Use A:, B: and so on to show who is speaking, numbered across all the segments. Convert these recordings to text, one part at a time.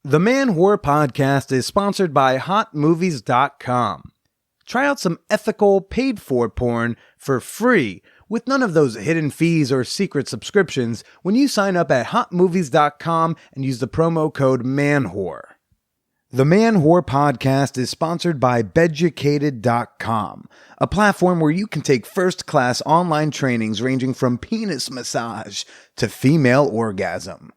A: The Man Whore Podcast is sponsored by HotMovies.com. Try out some ethical, paid-for porn for free with none of those hidden fees or secret subscriptions when you sign up at HotMovies.com and use the promo code MANWHORE. The Man Whore Podcast is sponsored by Beducated.com, a platform where you can take first-class online trainings ranging from penis massage to female orgasm.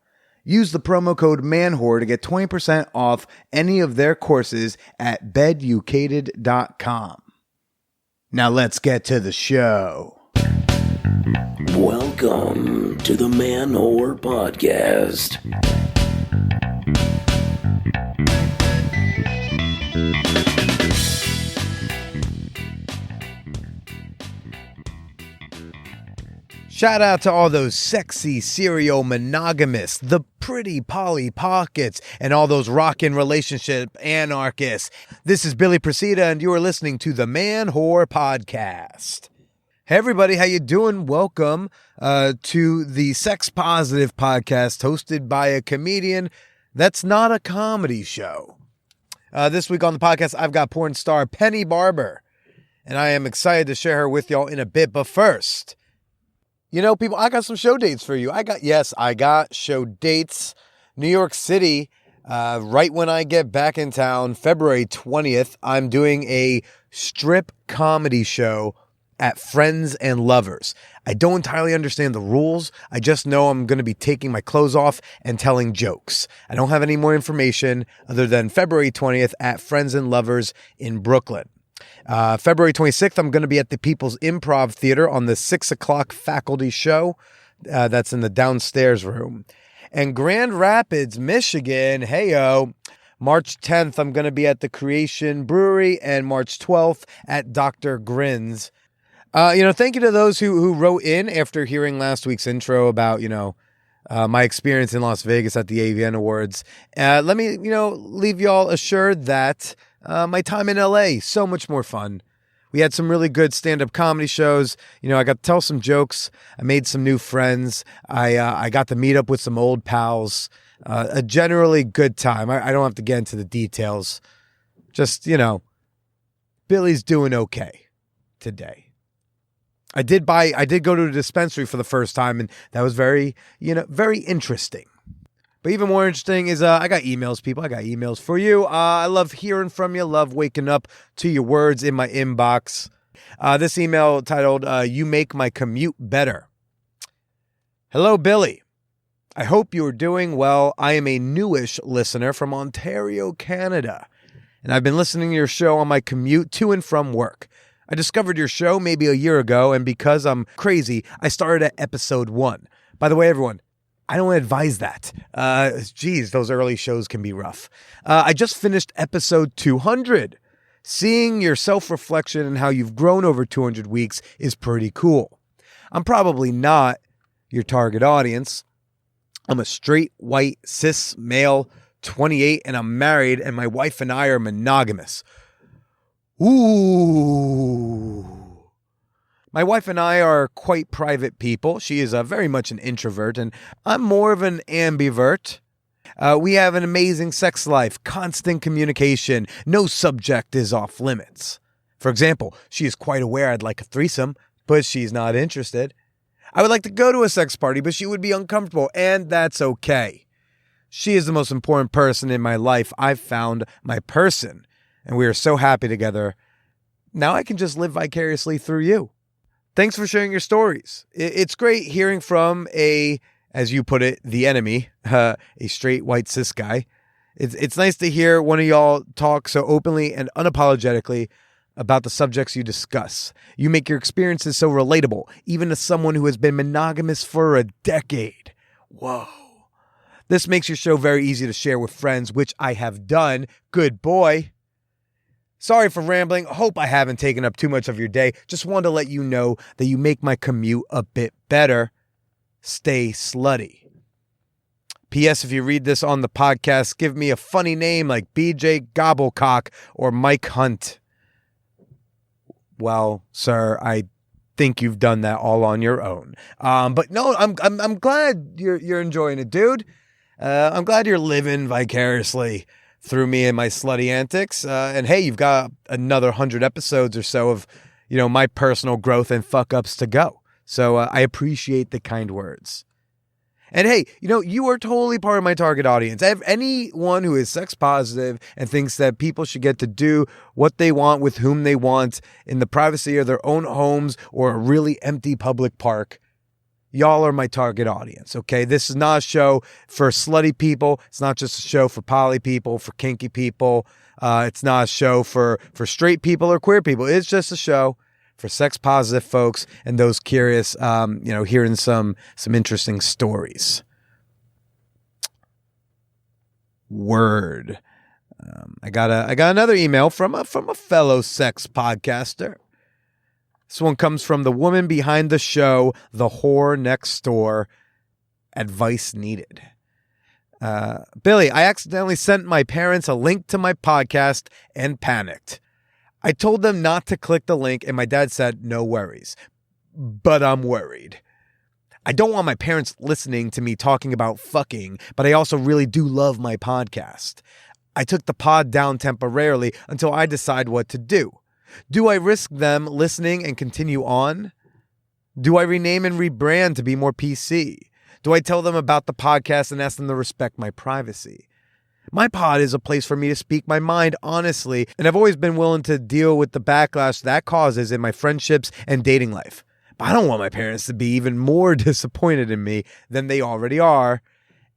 A: Use the promo code MANWHORE to get 20% off any of their courses at Beducated.com. Now let's get to the show.
B: Welcome to the Man Whore Podcast.
A: Shout out to all those sexy serial monogamists, the pretty Polly Pockets, and all those rockin' relationship anarchists. This is Billy Presida, and you are listening to the Man Whore Podcast. Hey everybody, how you doing? Welcome to the Sex Positive Podcast, hosted by a comedian that's not a comedy show. This week on the podcast, I've got porn star Penny Barber, and I am excited to share her with y'all in a bit. But first, you know, people, I got some show dates for you. I got show dates. New York City, right when I get back in town, February 20th, I'm doing a strip comedy show at Friends and Lovers. I don't entirely understand the rules. I just know I'm going to be taking my clothes off and telling jokes. I don't have any more information other than February 20th at Friends and Lovers in Brooklyn. February 26th, I'm going to be at the People's Improv Theater on the 6 o'clock faculty show. That's in the downstairs room. And Grand Rapids, Michigan, heyo, March 10th, I'm going to be at the Creation Brewery, and March 12th at Dr. Grin's. Thank you to those who wrote in after hearing last week's intro about, my experience in Las Vegas at the AVN Awards. Let me, leave y'all assured that my time in LA, so much more fun. We had some really good stand-up comedy shows. I got to tell some jokes. I made some new friends. I got to meet up with some old pals. A generally good time. I don't have to get into the details. Just, Billy's doing okay today. I did go to a dispensary for the first time, and that was very interesting. But even more interesting is I got emails, people. I got emails for you. I love hearing from you. Love waking up to your words in my inbox. This email titled, You Make My Commute Better. Hello, Billy. I hope you are doing well. I am a newish listener from Ontario, Canada, and I've been listening to your show on my commute to and from work. I discovered your show maybe a year ago, and because I'm crazy, I started at episode 1. By the way, everyone, I don't advise that. Those early shows can be rough. I just finished episode 200. Seeing your self-reflection and how you've grown over 200 weeks is pretty cool. I'm probably not your target audience. I'm a straight, white, cis male, 28, and I'm married, and my wife and I are monogamous. Ooh. My wife and I are quite private people. She is very much an introvert, and I'm more of an ambivert. We have an amazing sex life, constant communication. No subject is off limits. For example, she is quite aware I'd like a threesome, but she's not interested. I would like to go to a sex party, but she would be uncomfortable, and that's okay. She is the most important person in my life. I've found my person, and we are so happy together. Now I can just live vicariously through you. Thanks for sharing your stories. It's great hearing from as you put it, the enemy, a straight white cis guy. It's nice to hear one of y'all talk so openly and unapologetically about the subjects you discuss. You make your experiences so relatable, even to someone who has been monogamous for a decade. Whoa. This makes your show very easy to share with friends, which I have done. Good boy. Sorry for rambling. Hope I haven't taken up too much of your day. Just wanted to let you know that you make my commute a bit better. Stay slutty. P.S. If you read this on the podcast, give me a funny name like BJ Gobblecock or Mike Hunt. Well, sir, I think you've done that all on your own. But no, I'm glad you're enjoying it, dude. I'm glad you're living vicariously through me and my slutty antics. And hey, you've got another 100 episodes or so of, my personal growth and fuck ups to go. So I appreciate the kind words. And hey, you are totally part of my target audience. I have anyone who is sex positive and thinks that people should get to do what they want with whom they want in the privacy of their own homes or a really empty public park. Y'all are my target audience, okay? This is not a show for slutty people. It's not just a show for poly people, for kinky people. It's not a show for straight people or queer people. It's just a show for sex positive folks and those curious, hearing some interesting stories. Word. I got another email from a fellow sex podcaster. This one comes from the woman behind the show, The Whore Next Door. Advice needed. Billy, I accidentally sent my parents a link to my podcast and panicked. I told them not to click the link, and my dad said, no worries. But I'm worried. I don't want my parents listening to me talking about fucking, but I also really do love my podcast. I took the pod down temporarily until I decide what to do. Do I risk them listening and continue on? Do I rename and rebrand to be more PC? Do I tell them about the podcast and ask them to respect my privacy? My pod is a place for me to speak my mind honestly, and I've always been willing to deal with the backlash that causes in my friendships and dating life. But I don't want my parents to be even more disappointed in me than they already are.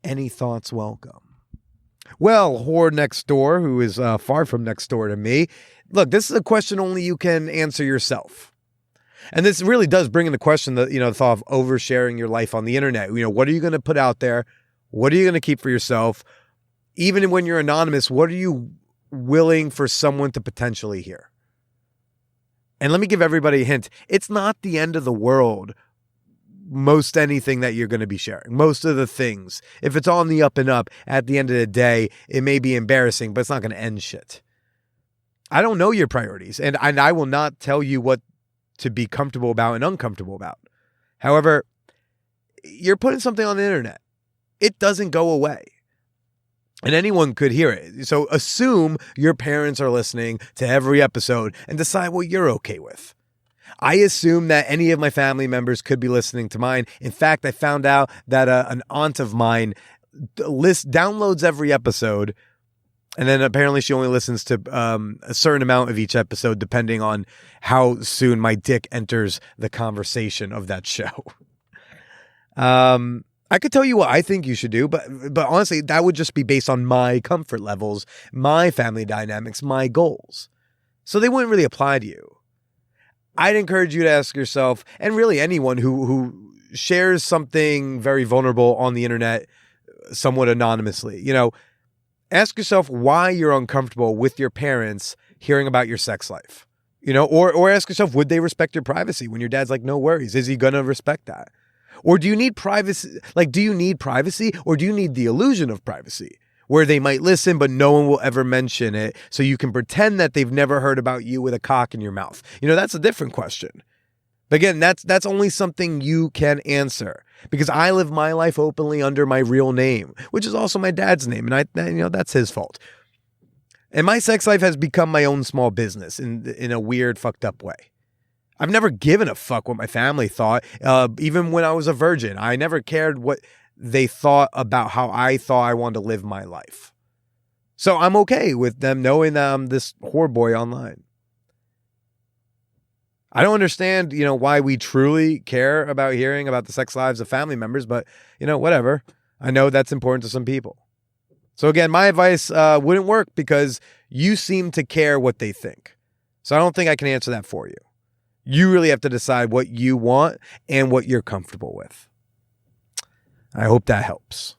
A: Any thoughts welcome? Well, whore next door, who is far from next door to me, look, this is a question only you can answer yourself. And this really does bring in the question that, the thought of oversharing your life on the internet. What are you going to put out there? What are you going to keep for yourself? Even when you're anonymous, what are you willing for someone to potentially hear? And let me give everybody a hint. It's not the end of the world, most anything that you're going to be sharing. Most of the things, if it's on the up and up, at the end of the day, it may be embarrassing, but it's not going to end shit. I don't know your priorities, and I will not tell you what to be comfortable about and uncomfortable about. However, you're putting something on the internet. It doesn't go away. And anyone could hear it. So assume your parents are listening to every episode and decide what you're okay with. I assume that any of my family members could be listening to mine. In fact, I found out that an aunt of mine downloads every episode. And then apparently she only listens to a certain amount of each episode, depending on how soon my dick enters the conversation of that show. I could tell you what I think you should do, but honestly, that would just be based on my comfort levels, my family dynamics, my goals. So they wouldn't really apply to you. I'd encourage you to ask yourself, and really anyone who shares something very vulnerable on the internet, somewhat anonymously, ask yourself why you're uncomfortable with your parents hearing about your sex life. Or ask yourself, would they respect your privacy when your dad's like, no worries? Is he going to respect that? Or do you need privacy? Do you need privacy, or do you need the illusion of privacy where they might listen, but no one will ever mention it, so you can pretend that they've never heard about you with a cock in your mouth? That's a different question. But again, that's only something you can answer, because I live my life openly under my real name, which is also my dad's name, and that's his fault. And my sex life has become my own small business in a weird, fucked up way. I've never given a fuck what my family thought. Even when I was a virgin, I never cared what they thought about how I thought I wanted to live my life. So I'm okay with them knowing that I'm this whore boy online. I don't understand, why we truly care about hearing about the sex lives of family members, but, whatever. I know that's important to some people. So again, my advice wouldn't work because you seem to care what they think. So I don't think I can answer that for you. You really have to decide what you want and what you're comfortable with. I hope that helps.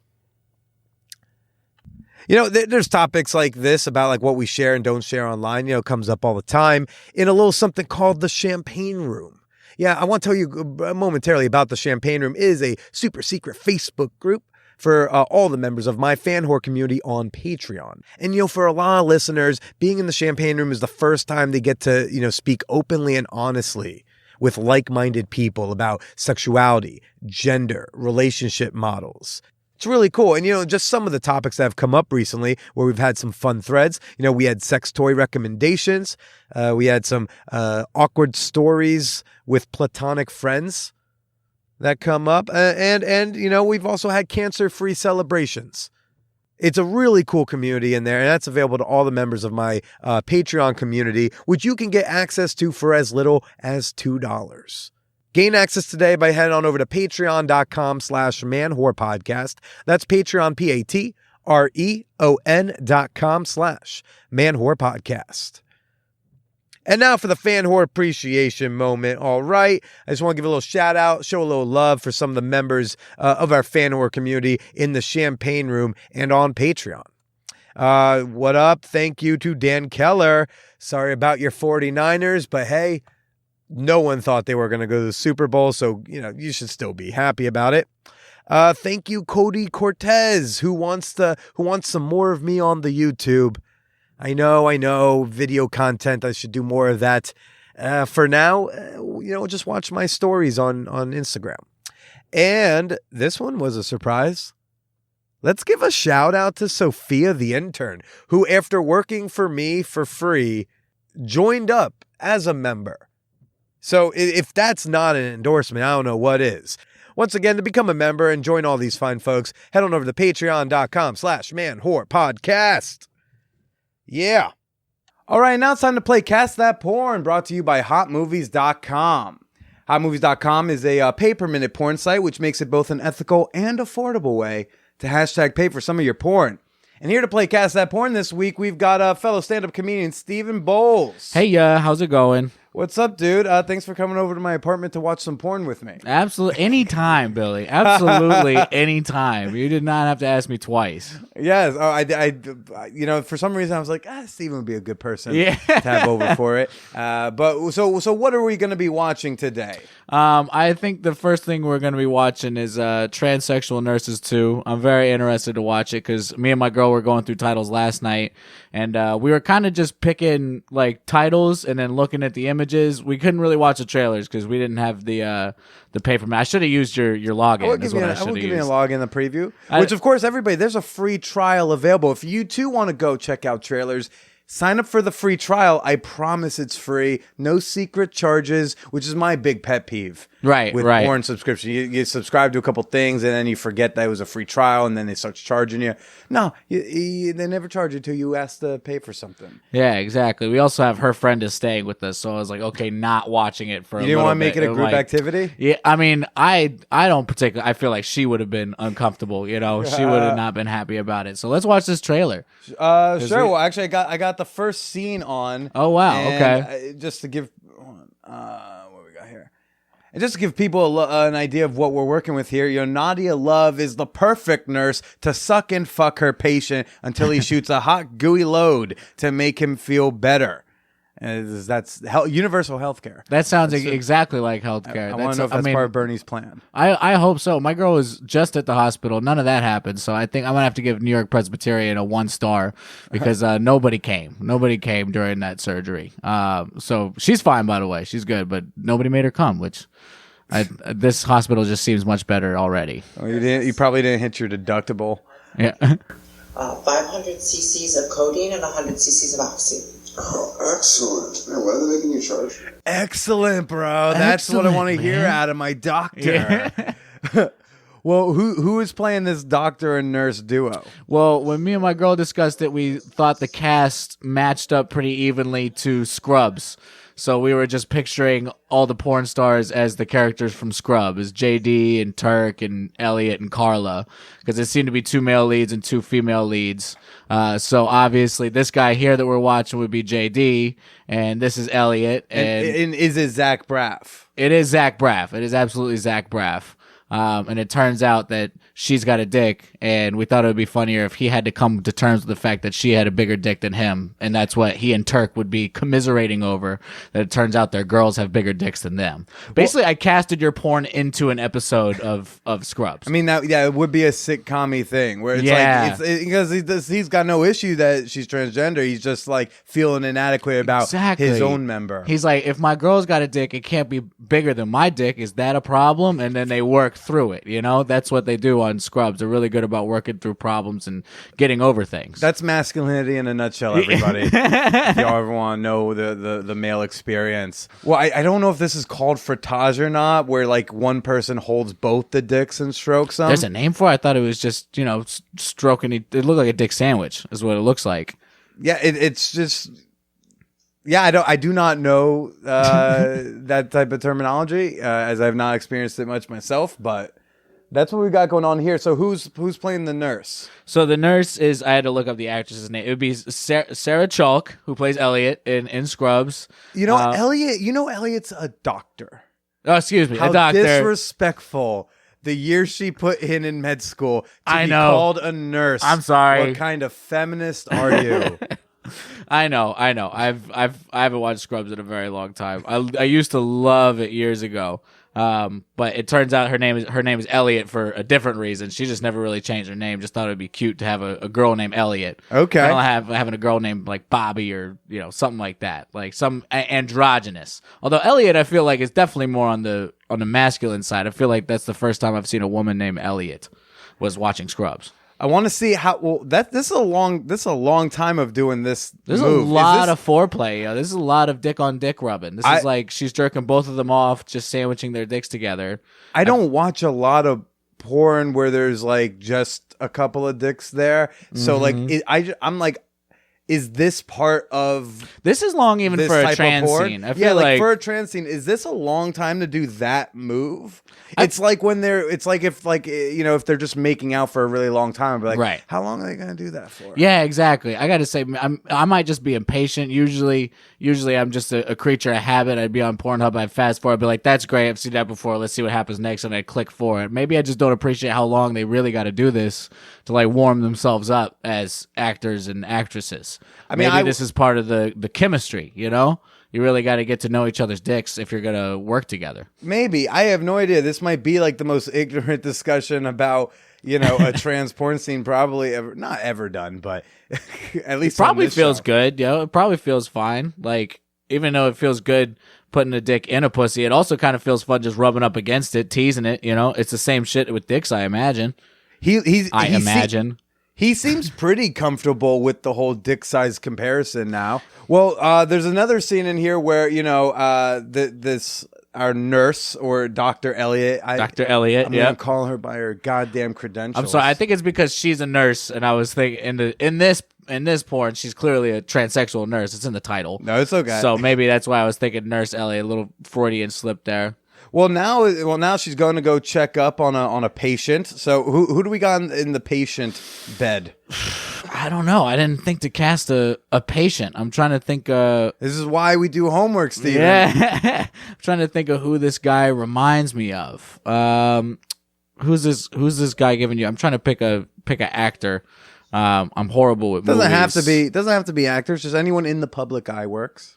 A: There's topics like this about what we share and don't share online, comes up all the time in a little something called the Champagne Room. Yeah, I want to tell you momentarily about the Champagne Room. It is a super secret Facebook group for all the members of my fan whore community on Patreon. And, for a lot of listeners, being in the Champagne Room is the first time they get to, speak openly and honestly with like-minded people about sexuality, gender, relationship models, It's really cool. And, just some of the topics that have come up recently where we've had some fun threads. We had sex toy recommendations. We had some awkward stories with platonic friends that come up. And we've also had cancer-free celebrations. It's a really cool community in there, and that's available to all the members of my Patreon community, which you can get access to for as little as $2. Gain access today by heading on over to patreon.com/manwhorepodcast. That's Patreon, patreon.com/manwhorepodcast. And now for the fan whore appreciation moment. All right. I just want to give a little shout out, show a little love for some of the members of our fan whore community in the Champagne Room and on Patreon. What up? Thank you to Dan Keller. Sorry about your 49ers, but hey, no one thought they were going to go to the Super Bowl, so you should still be happy about it. Thank you, Cody Cortez, who wants some more of me on the YouTube. I know, video content. I should do more of that. For now, just watch my stories on Instagram. And this one was a surprise. Let's give a shout out to Sophia the intern, who after working for me for free, joined up as a member. So if that's not an endorsement, I don't know what is. Once again, to become a member and join all these fine folks, head on over to patreon.com/manwhorepodcast. Yeah. All right, now it's time to play Cast That Porn, brought to you by hotmovies.com. Hotmovies.com is a pay-per-minute porn site, which makes it both an ethical and affordable way to hashtag pay for some of your porn. And here to play Cast That Porn this week, we've got fellow stand-up comedian Stephen Bowles.
C: Hey, how's it going?
A: What's up, dude? Thanks for coming over to my apartment to watch some porn with me.
C: Absolutely. Anytime, Billy. Absolutely anytime. You did not have to ask me twice.
A: Yes. Oh, I for some reason I was like, Steven would be a good person to have over for it. But so what are we going to be watching today?
C: I think the first thing we're going to be watching is Transsexual Nurses 2. I'm very interested to watch it because me and my girl were going through titles last night, and we were kind of just picking like titles and then looking at the images. We couldn't really watch the trailers because we didn't have the pay for me. I should have used your login.
A: I will give you a login, the preview. Which, of course, everybody, there's a free trial available. If you too want to go check out trailers, sign up for the free trial. I promise it's free. No secret charges, which is my big pet peeve.
C: Right.
A: With porn subscription. You subscribe to a couple things and then you forget that it was a free trial and then they start charging you. No, they never charge you till you ask to pay for something.
C: Yeah, exactly. We also have her friend is staying with us, so I was like, okay, not watching it for a little bit.
A: You didn't want to make it a group activity?
C: Yeah, I mean, I don't particularly. I feel like she would have been uncomfortable. She would have not been happy about it. So let's watch this trailer.
A: Sure. Well, actually, I got the first scene on.
C: Oh wow. Okay.
A: Just to give, what we got here, and just to give people an idea of what we're working with here. Nadia Love is the perfect nurse to suck and fuck her patient until he shoots a hot gooey load to make him feel better. That's universal healthcare.
C: That sounds exactly like healthcare.
A: I want to know if that's part of Bernie's plan.
C: I hope so. My girl was just at the hospital. None of that happened. So I think I'm going to have to give New York Presbyterian a 1 star because nobody came. Nobody came during that surgery. So she's fine, by the way. She's good, but nobody made her come, which this hospital just seems much better already.
A: Oh, you probably didn't hit your deductible.
C: Yeah.
D: 500 cc's of codeine and 100 cc's of oxy.
E: Oh, excellent. Man, what are they making you charge?
A: Excellent, bro. That's what I want to hear out of my doctor. Yeah. Well, who is playing this doctor and nurse duo?
C: Well, when me and my girl discussed it, we thought the cast matched up pretty evenly to Scrubs. So we were just picturing all the porn stars as the characters from Scrub, as JD and Turk and Elliot and Carla, because it seemed to be 2 male leads and 2 female leads. So obviously this guy here that we're watching would be JD, and this is Elliot.
A: And is it Zach Braff?
C: It is Zach Braff. It is absolutely Zach Braff. And it turns out that she's got a dick, and we thought it would be funnier if he had to come to terms with the fact that she had a bigger dick than him, and that's what he and Turk would be commiserating over, that it turns out their girls have bigger dicks than them. Basically, I casted your porn into an episode of Scrubs.
A: I mean, it would be a sitcom-y thing, where it's because he's got no issue that she's transgender, he's just like feeling inadequate about his own member.
C: He's like, if my girl's got a dick, it can't be bigger than my dick. Is that a problem? And then they work through it. That's what they do on Scrubs. They're really good about working through problems and getting over things.
A: That's masculinity in a nutshell, everybody. If y'all ever want to know the male experience. Well, I don't know if this is called frottage or not, where like one person holds both the dicks and strokes them.
C: There's a name for it? I thought it was just, stroking. It looked like a dick sandwich is what it looks like.
A: Yeah, it's just... Yeah, I do not know that type of terminology, as I've not experienced it much myself, but that's what we got going on here. So who's playing the nurse?
C: So the nurse is, I had to look up the actress's name. It would be Sarah Chalk, who plays Elliot in Scrubs.
A: Elliot's a doctor.
C: Oh, excuse me,
A: How
C: a doctor.
A: Disrespectful. The year she put in med school to be
C: know.
A: called a nurse.
C: I'm sorry.
A: What kind of feminist are you?
C: I know. I haven't watched Scrubs in a very long time. I used to love it years ago. But it turns out her name is Elliot for a different reason. She just never really changed her name. Just thought it'd be cute to have a girl named Elliot.
A: Okay.
C: I don't having a girl named like Bobby or something like that, like some androgynous. Although Elliot, I feel like is definitely more on the masculine side. I feel like that's the first time I've seen a woman named Elliot was watching Scrubs.
A: I want to see how. Well, this is a long time of doing this.
C: There's
A: move.
C: a lot of foreplay. This is a lot of dick on dick rubbing. This is like she's jerking both of them off, just sandwiching their dicks together.
A: I don't watch a lot of porn where there's like just a couple of dicks there. So like, I'm like, is this part of
C: this is long even
A: this
C: for a
A: type
C: trans
A: of porn?
C: scene? I feel
A: like for a trans scene, is this a long time to do that move? It's like when it's like if they're just making out for a really long time, but like,
C: right.
A: How long are they gonna do that for?
C: Yeah, exactly. I got to say, I might just be impatient. Usually I'm just a creature of habit. I'd be on Pornhub, I'd fast forward, I'd be like, that's great, I've seen that before, let's see what happens next, and I'd click for it. Maybe I just don't appreciate how long they really got to do this to like warm themselves up as actors and actresses. Maybe this is part of the chemistry, You really got to get to know each other's dicks if you're going to work together.
A: Maybe. I have no idea. This might be like the most ignorant discussion about, a trans porn scene probably not ever done, but at least
C: it probably
A: on this
C: feels
A: show.
C: good. It probably feels fine. Like, even though it feels good putting a dick in a pussy, it also kind of feels fun just rubbing up against it, teasing it, It's the same shit with dicks, I imagine. I imagine.
A: He seems pretty comfortable with the whole dick size comparison now. Well, there's another scene in here where, our nurse or Dr. Elliot.
C: Dr. Elliot,
A: I'm going to call her by her goddamn credentials.
C: I'm sorry. I think it's because she's a nurse, and I was thinking in this porn, she's clearly a transsexual nurse. It's in the title.
A: No, it's okay.
C: So maybe that's why I was thinking Nurse Elliot. A little Freudian slip there.
A: Well, now she's going to go check up on a patient. So who do we got in the patient bed?
C: I don't know. I didn't think to cast a patient. I'm trying to think.
A: This is why we do homework, Steven.
C: Yeah, I'm trying to think of who this guy reminds me of. Who's this guy giving you? I'm trying to pick an actor. I'm horrible with movies.
A: Doesn't have to be actors. Just anyone in the public eye works.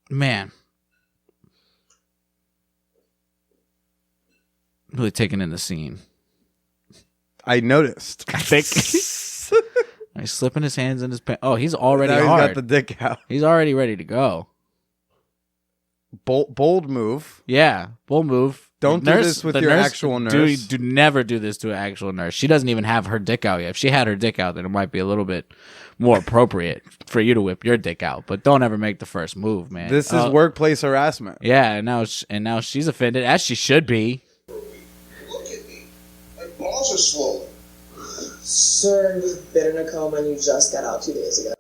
C: Man, really taking in the scene.
A: I noticed.
C: I think he's slipping his hands in his pants. Oh, he's already
A: now
C: hard.
A: He's got the dick out.
C: He's already ready to go.
A: Bold move.
C: Yeah, bold move.
A: Don't do this with your actual nurse.
C: Do never do this to an actual nurse. She doesn't even have her dick out yet. If she had her dick out, then it might be a little bit more appropriate for you to whip your dick out. But don't ever make the first move, man.
A: This is workplace harassment.
C: Yeah, and now she's offended, as she should be.
E: Look at me. My balls are swollen.
D: Sir, you've been in a coma and you just got out 2 days ago.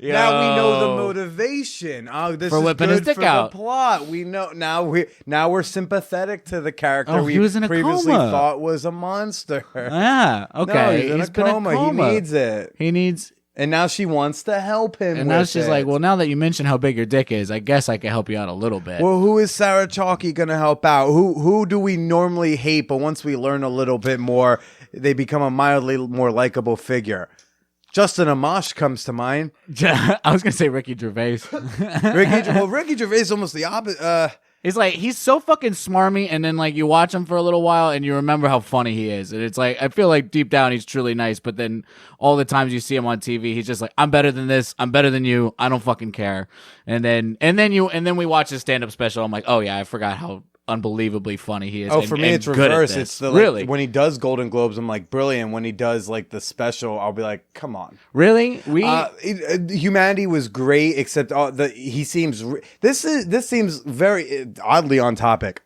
A: Now we know the motivation. Oh, this
C: for
A: is
C: whipping
A: good
C: his dick
A: for
C: out.
A: The plot. We know now. We're sympathetic to the character
C: Oh, he was in a
A: previously
C: coma.
A: thought was a monster.
C: Yeah, okay.
A: No, he's in a
C: been
A: coma. He needs it.
C: He needs.
A: And now she wants to help him.
C: And now she's like, well, now that you mention how big your dick is, I guess I can help you out a little bit.
A: Well, who is Sarah Chalky going to help out? Who do we normally hate, but once we learn a little bit more, they become a mildly more likable figure? Justin Amash comes to mind.
C: I was going to say Ricky Gervais.
A: Ricky Gervais is almost the opposite.
C: It's like he's so fucking smarmy, and then like you watch him for a little while, and you remember how funny he is, and it's like I feel like deep down he's truly nice, but then all the times you see him on TV, he's just like, I'm better than this, I'm better than you, I don't fucking care, and then we watch his stand up special. I'm like, oh yeah, I forgot how unbelievably funny he is.
A: For me, it's reverse. It's the really when he does Golden Globes, I'm like brilliant. When he does like the special, I'll be like, come on.
C: Really?
A: Humanity was great, except he seems. This seems very oddly on topic.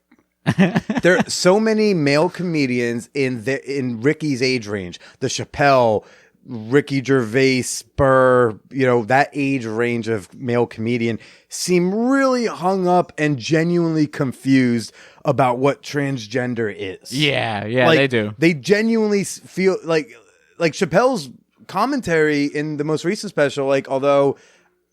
A: There are so many male comedians in Ricky's age range. The Chappelle, Ricky Gervais, Burr, that age range of male comedian seem really hung up and genuinely confused about what transgender is.
C: Yeah,
A: like,
C: they do.
A: They genuinely feel like Chappelle's commentary in the most recent special, like although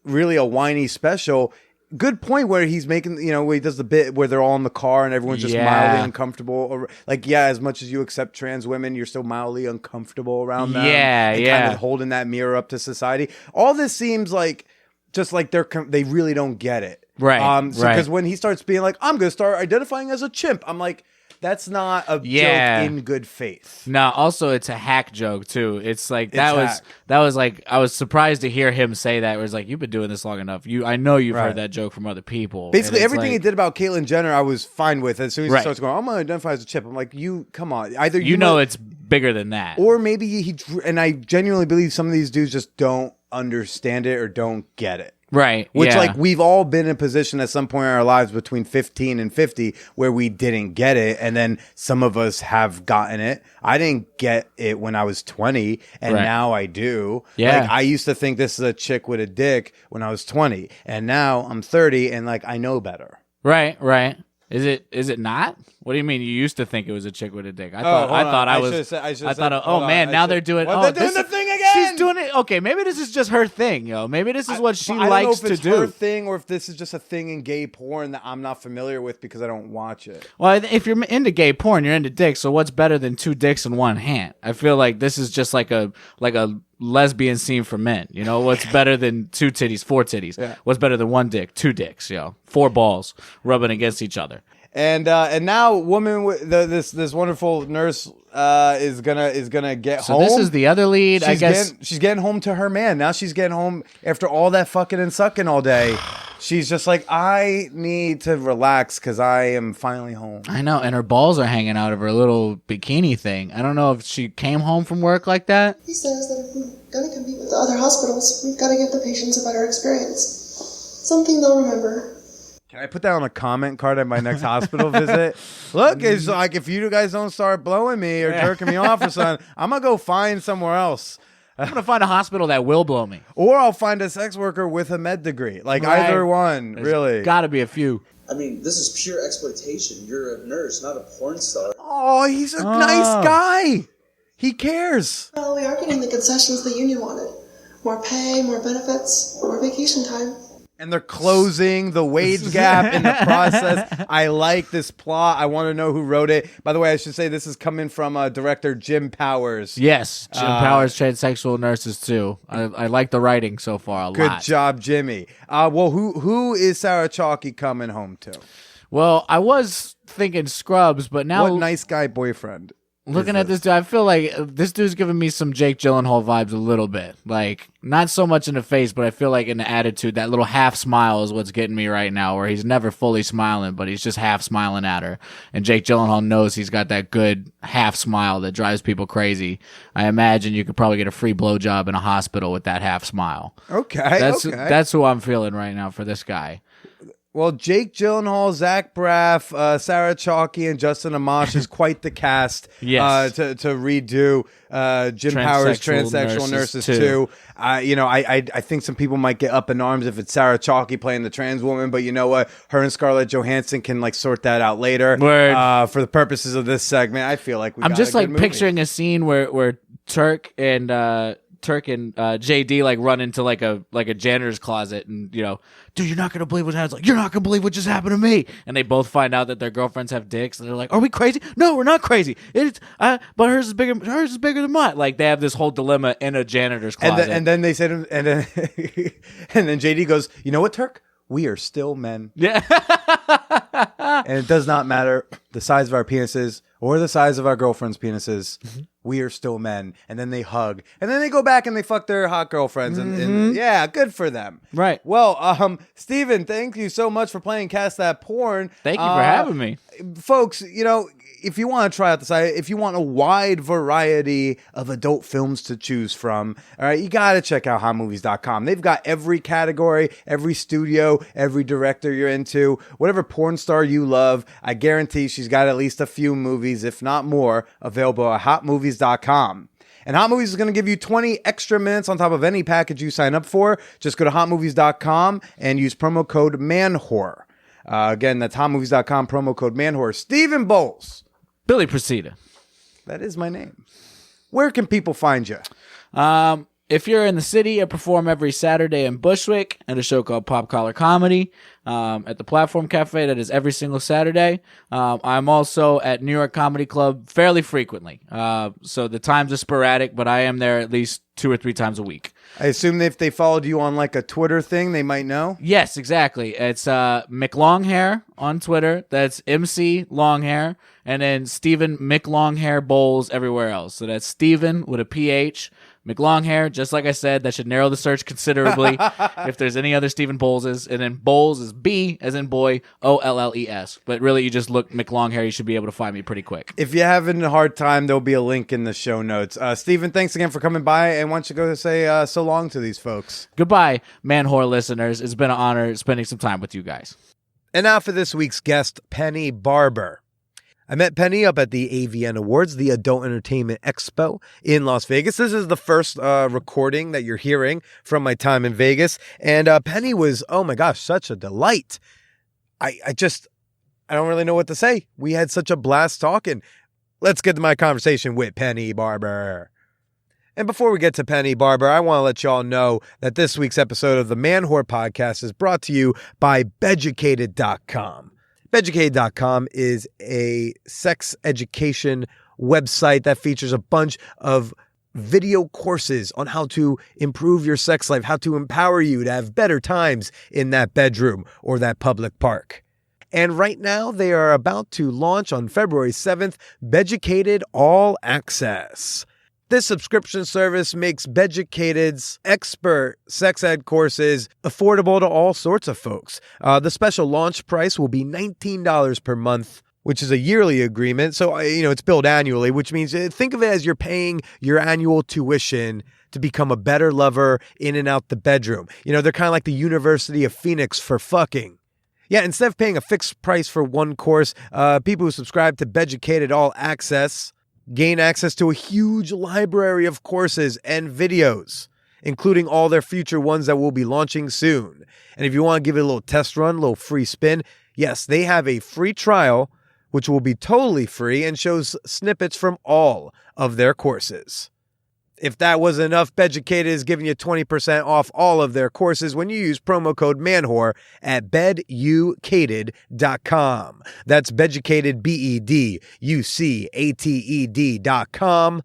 A: really a whiny special, good point where he's making, where he does the bit where they're all in the car and everyone's just mildly uncomfortable. Or, like, as much as you accept trans women, you're still mildly uncomfortable around them. And kind of holding that mirror up to society. All this seems like just like they really don't get it.
C: Right.
A: Because when he starts being like, I'm going to start identifying as a chimp, I'm like, that's not a joke in good faith.
C: No, also it's a hack joke too. It's like that was like I was surprised to hear him say that. It was like, you've been doing this long enough. I know you've heard that joke from other people.
A: Basically, everything he did about Caitlyn Jenner, I was fine with. As soon as he starts going, I'm going to identify as a chimp. I'm like, come on. Either
C: it's bigger than that,
A: or maybe and I genuinely believe some of these dudes just don't understand it or don't get it.
C: Right.
A: Which, like, we've all been in a position at some point in our lives between 15 and 50 where we didn't get it. And then some of us have gotten it. I didn't get it when I was 20, and now I do.
C: Yeah.
A: Like, I used to think this is a chick with a dick when I was 20. And now I'm 30, and, like, I know better.
C: Right. Is it not? What do you mean? You used to think it was a chick with a dick? Now they're doing.
A: They're doing the thing again.
C: She's doing it. Okay, maybe this is just her thing, yo. Maybe this is what she likes to do. I don't know if it's her
A: thing or if this is just a thing in gay porn that I'm not familiar with because I don't watch it.
C: Well, if you're into gay porn, you're into dicks. So what's better than two dicks in one hand? I feel like this is just like a lesbian scene for men. What's better than two titties, four titties? Yeah. What's better than one dick, two dicks? Four balls rubbing against each other.
A: And now, woman, this wonderful nurse is gonna get home.
C: So this is the other lead. I guess
A: she's getting home to her man. Now she's getting home after all that fucking and sucking all day. She's just like, I need to relax because I am finally home.
C: I know, and her balls are hanging out of her little bikini thing. I don't know if she came home from work like that.
F: He says that if we're gonna compete with the other hospitals, we've got to give the patients a better experience. Something they'll remember.
A: Can I put that on a comment card at my next hospital visit? Look, it's like if you guys don't start blowing me or jerking me off or something, I'm going to go find somewhere else.
C: I'm going to find a hospital that will blow me.
A: Or I'll find a sex worker with a med degree. Like either one, really.
C: Got to be a few.
G: I mean, this is pure exploitation. You're a nurse, not a porn star.
A: Oh, he's a nice guy. He cares.
F: Well, we are getting the concessions the union wanted. More pay, more benefits, more vacation time.
A: And they're closing the wage gap in the process. I like this plot. I want to know who wrote it. By the way, I should say this is coming from director Jim Powers.
C: Yes, Jim Powers, transsexual nurses too. I like the writing so far a lot.
A: Good job, Jimmy. Well, who is Sarah Chalky coming home to?
C: Well, I was thinking Scrubs, but now
A: what nice guy boyfriend.
C: Looking at this dude, I feel like this dude's giving me some Jake Gyllenhaal vibes a little bit. Like, not so much in the face, but I feel like in the attitude, that little half smile is what's getting me right now, where he's never fully smiling, but he's just half smiling at her. And Jake Gyllenhaal knows he's got that good half smile that drives people crazy. I imagine you could probably get a free blowjob in a hospital with that half smile.
A: Okay,
C: That's who I'm feeling right now for this guy.
A: Well, Jake Gyllenhaal, Zach Braff, Sarah Chalky, and Justin Amash is quite the cast.
C: Yes.
A: To redo Jim Powers' Transsexual Nurses 2. I think some people might get up in arms if it's Sarah Chalky playing the trans woman, but you know what? Her and Scarlett Johansson can sort that out later. For the purposes of this segment, I feel like
C: I'm just picturing a scene where Turk and JD run into like a janitor's closet and dude, you're not gonna believe what happened. You're not gonna believe what just happened to me. And they both find out that their girlfriends have dicks and they're like, are we crazy? No, we're not crazy. It's but hers is bigger than mine. Like they have this whole dilemma in a janitor's closet.
A: And then they said, and then JD goes, you know what, Turk? We are still men.
C: Yeah.
A: And it does not matter the size of our penises or the size of our girlfriends' penises. We are still men. And then they hug. And then they go back and they fuck their hot girlfriends. And yeah, good for them.
C: Right.
A: Well, Steven, thank you so much for playing Cast That Porn.
C: Thank you for having me.
A: Folks, if you want to try out the site, if you want a wide variety of adult films to choose from, all right, you got to check out hotmovies.com. They've got every category, every studio, every director you're into, whatever porn star you love. I guarantee she's got at least a few movies, if not more, available at hotmovies.com. And Hot Movies is going to give you 20 extra minutes on top of any package you sign up for. Just go to hotmovies.com and use promo code MANWHORE. Again, that's hotmovies.com, promo code MANWHORE. Stephen Bowles.
C: Billy Procida.
A: That is my name. Where can people find you?
C: If you're in the city, I perform every Saturday in Bushwick at a show called Pop Collar Comedy at the Platform Cafe. That is every single Saturday. I'm also at New York Comedy Club fairly frequently. So the times are sporadic, but I am there at least 2 or 3 times a week.
A: I assume if they followed you on like a Twitter thing, they might know?
C: Yes, exactly. It's McLonghair on Twitter. That's MC Longhair. And then Stephen McLonghair Bowles everywhere else. So that's Stephen with a PH. McLonghair, just like I said, that should narrow the search considerably if there's any other Stephen Bowleses. And then Bowles is B as in boy, O-L-L-E-S. But really, you just look McLonghair, you should be able to find me pretty quick.
A: If you're having a hard time, there'll be a link in the show notes. Stephen, thanks again for coming by. And why don't you go say so long to these folks?
C: Goodbye, Man Whore listeners. It's been an honor spending some time with you guys.
A: And now for this week's guest, Penny Barber. I met Penny up at the AVN Awards, the Adult Entertainment Expo in Las Vegas. This is the first recording that you're hearing from my time in Vegas. And Penny was, oh my gosh, such a delight. I don't really know what to say. We had such a blast talking. Let's get to my conversation with Penny Barber. And before we get to Penny Barber, I want to let y'all know that this week's episode of the Man Whore Podcast is brought to you by Beducated.com. Beducated.com is a sex education website that features a bunch of video courses on how to improve your sex life, how to empower you to have better times in that bedroom or that public park. And right now, they are about to launch on February 7th, Beducated All Access. This subscription service makes Beducated's expert sex ed courses affordable to all sorts of folks. The special launch price will be $19 per month, which is a yearly agreement. So, it's billed annually, which means think of it as you're paying your annual tuition to become a better lover in and out the bedroom. They're kind of like the University of Phoenix for fucking. Yeah, instead of paying a fixed price for one course, people who subscribe to Beducated All Access gain access to a huge library of courses and videos, including all their future ones that will be launching soon. And if you want to give it a little test run, a little free spin, yes, they have a free trial, which will be totally free and shows snippets from all of their courses. If that wasn't enough, Beducated is giving you 20% off all of their courses when you use promo code MANWHORE at beducated.com. That's Beducated, BEDUCATED.com.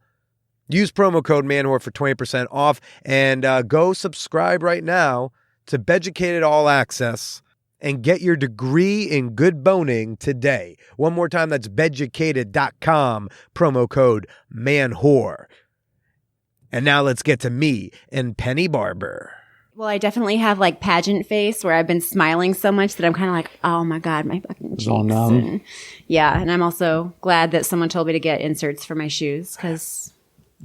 A: Use promo code MANWHORE for 20% off and go subscribe right now to Beducated All Access and get your degree in good boning today. One more time, that's beducated.com, promo code MANWHORE. And now let's get to me and Penny Barber.
H: Well, I definitely have like pageant face where I've been smiling so much that I'm kind of like, oh my God, my fucking cheeks.
A: all numb.
H: And, yeah. And I'm also glad that someone told me to get inserts for my shoes because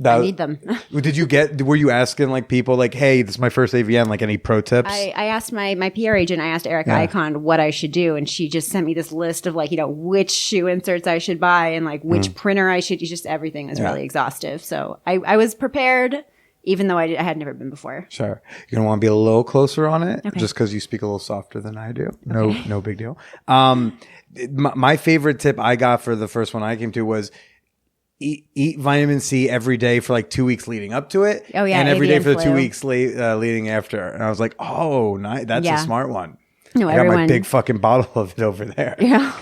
H: I need them.
A: Were you asking like people like, hey, this is my first AVN, like any pro tips?
H: I asked my PR agent, I asked Erica Icon what I should do. And she just sent me this list of like, which shoe inserts I should buy and like which printer I should use. Just everything was really exhaustive. So I was prepared, even though I had never been before.
A: Sure. You're going to want to be a little closer on it
H: okay.
A: just because you speak a little softer than I do.
H: Okay.
A: No big deal. My favorite tip I got for the first one I came to was eat vitamin C every day for like 2 weeks leading up to it.
H: Oh, yeah.
A: And every day for the
H: flu.
A: 2 weeks leading after. And I was like, oh, nice. That's a smart one.
H: No,
A: I got my big fucking bottle of it over there.
H: Yeah.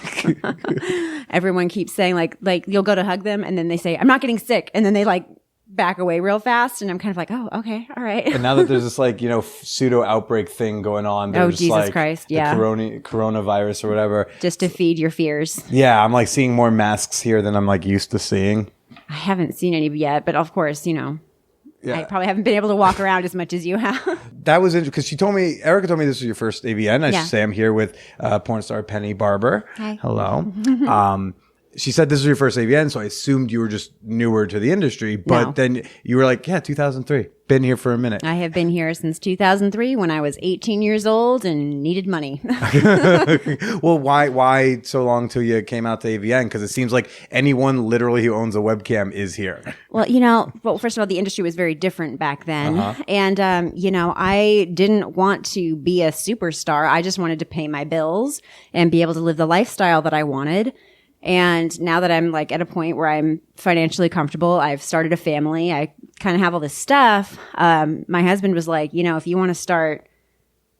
H: Everyone keeps saying like you'll go to hug them and then they say, I'm not getting sick. And then they like back away real fast. And I'm kind of like, oh, okay, all right.
A: And now that there's this like, pseudo outbreak thing going on.
H: Oh,
A: There's
H: Jesus
A: like
H: Christ.
A: the
H: Yeah.
A: coronavirus or whatever.
H: Just to feed your fears.
A: Yeah. I'm like seeing more masks here than I'm like used to seeing.
H: I haven't seen any yet, but of course, I probably haven't been able to walk around as much as you have.
A: That was interesting because Erica told me this was your first AVN. I
H: Yeah.
A: should say I'm here with porn star Penny Barber.
H: Hi.
A: Hello. She said this was your first AVN, so I assumed you were just newer to the industry. But
H: No.
A: then you were like, 2003. Been here for a minute.
H: I have been here since 2003 when I was 18 years old and needed money.
A: Well, why so long till you came out to AVN? Because it seems like anyone literally who owns a webcam is here.
H: Well, first of all, the industry was very different back then. And, I didn't want to be a superstar. I just wanted to pay my bills and be able to live the lifestyle that I wanted. And now that I'm like at a point where I'm financially comfortable, I've started a family, I kind of have all this stuff. My husband was like, if you want to start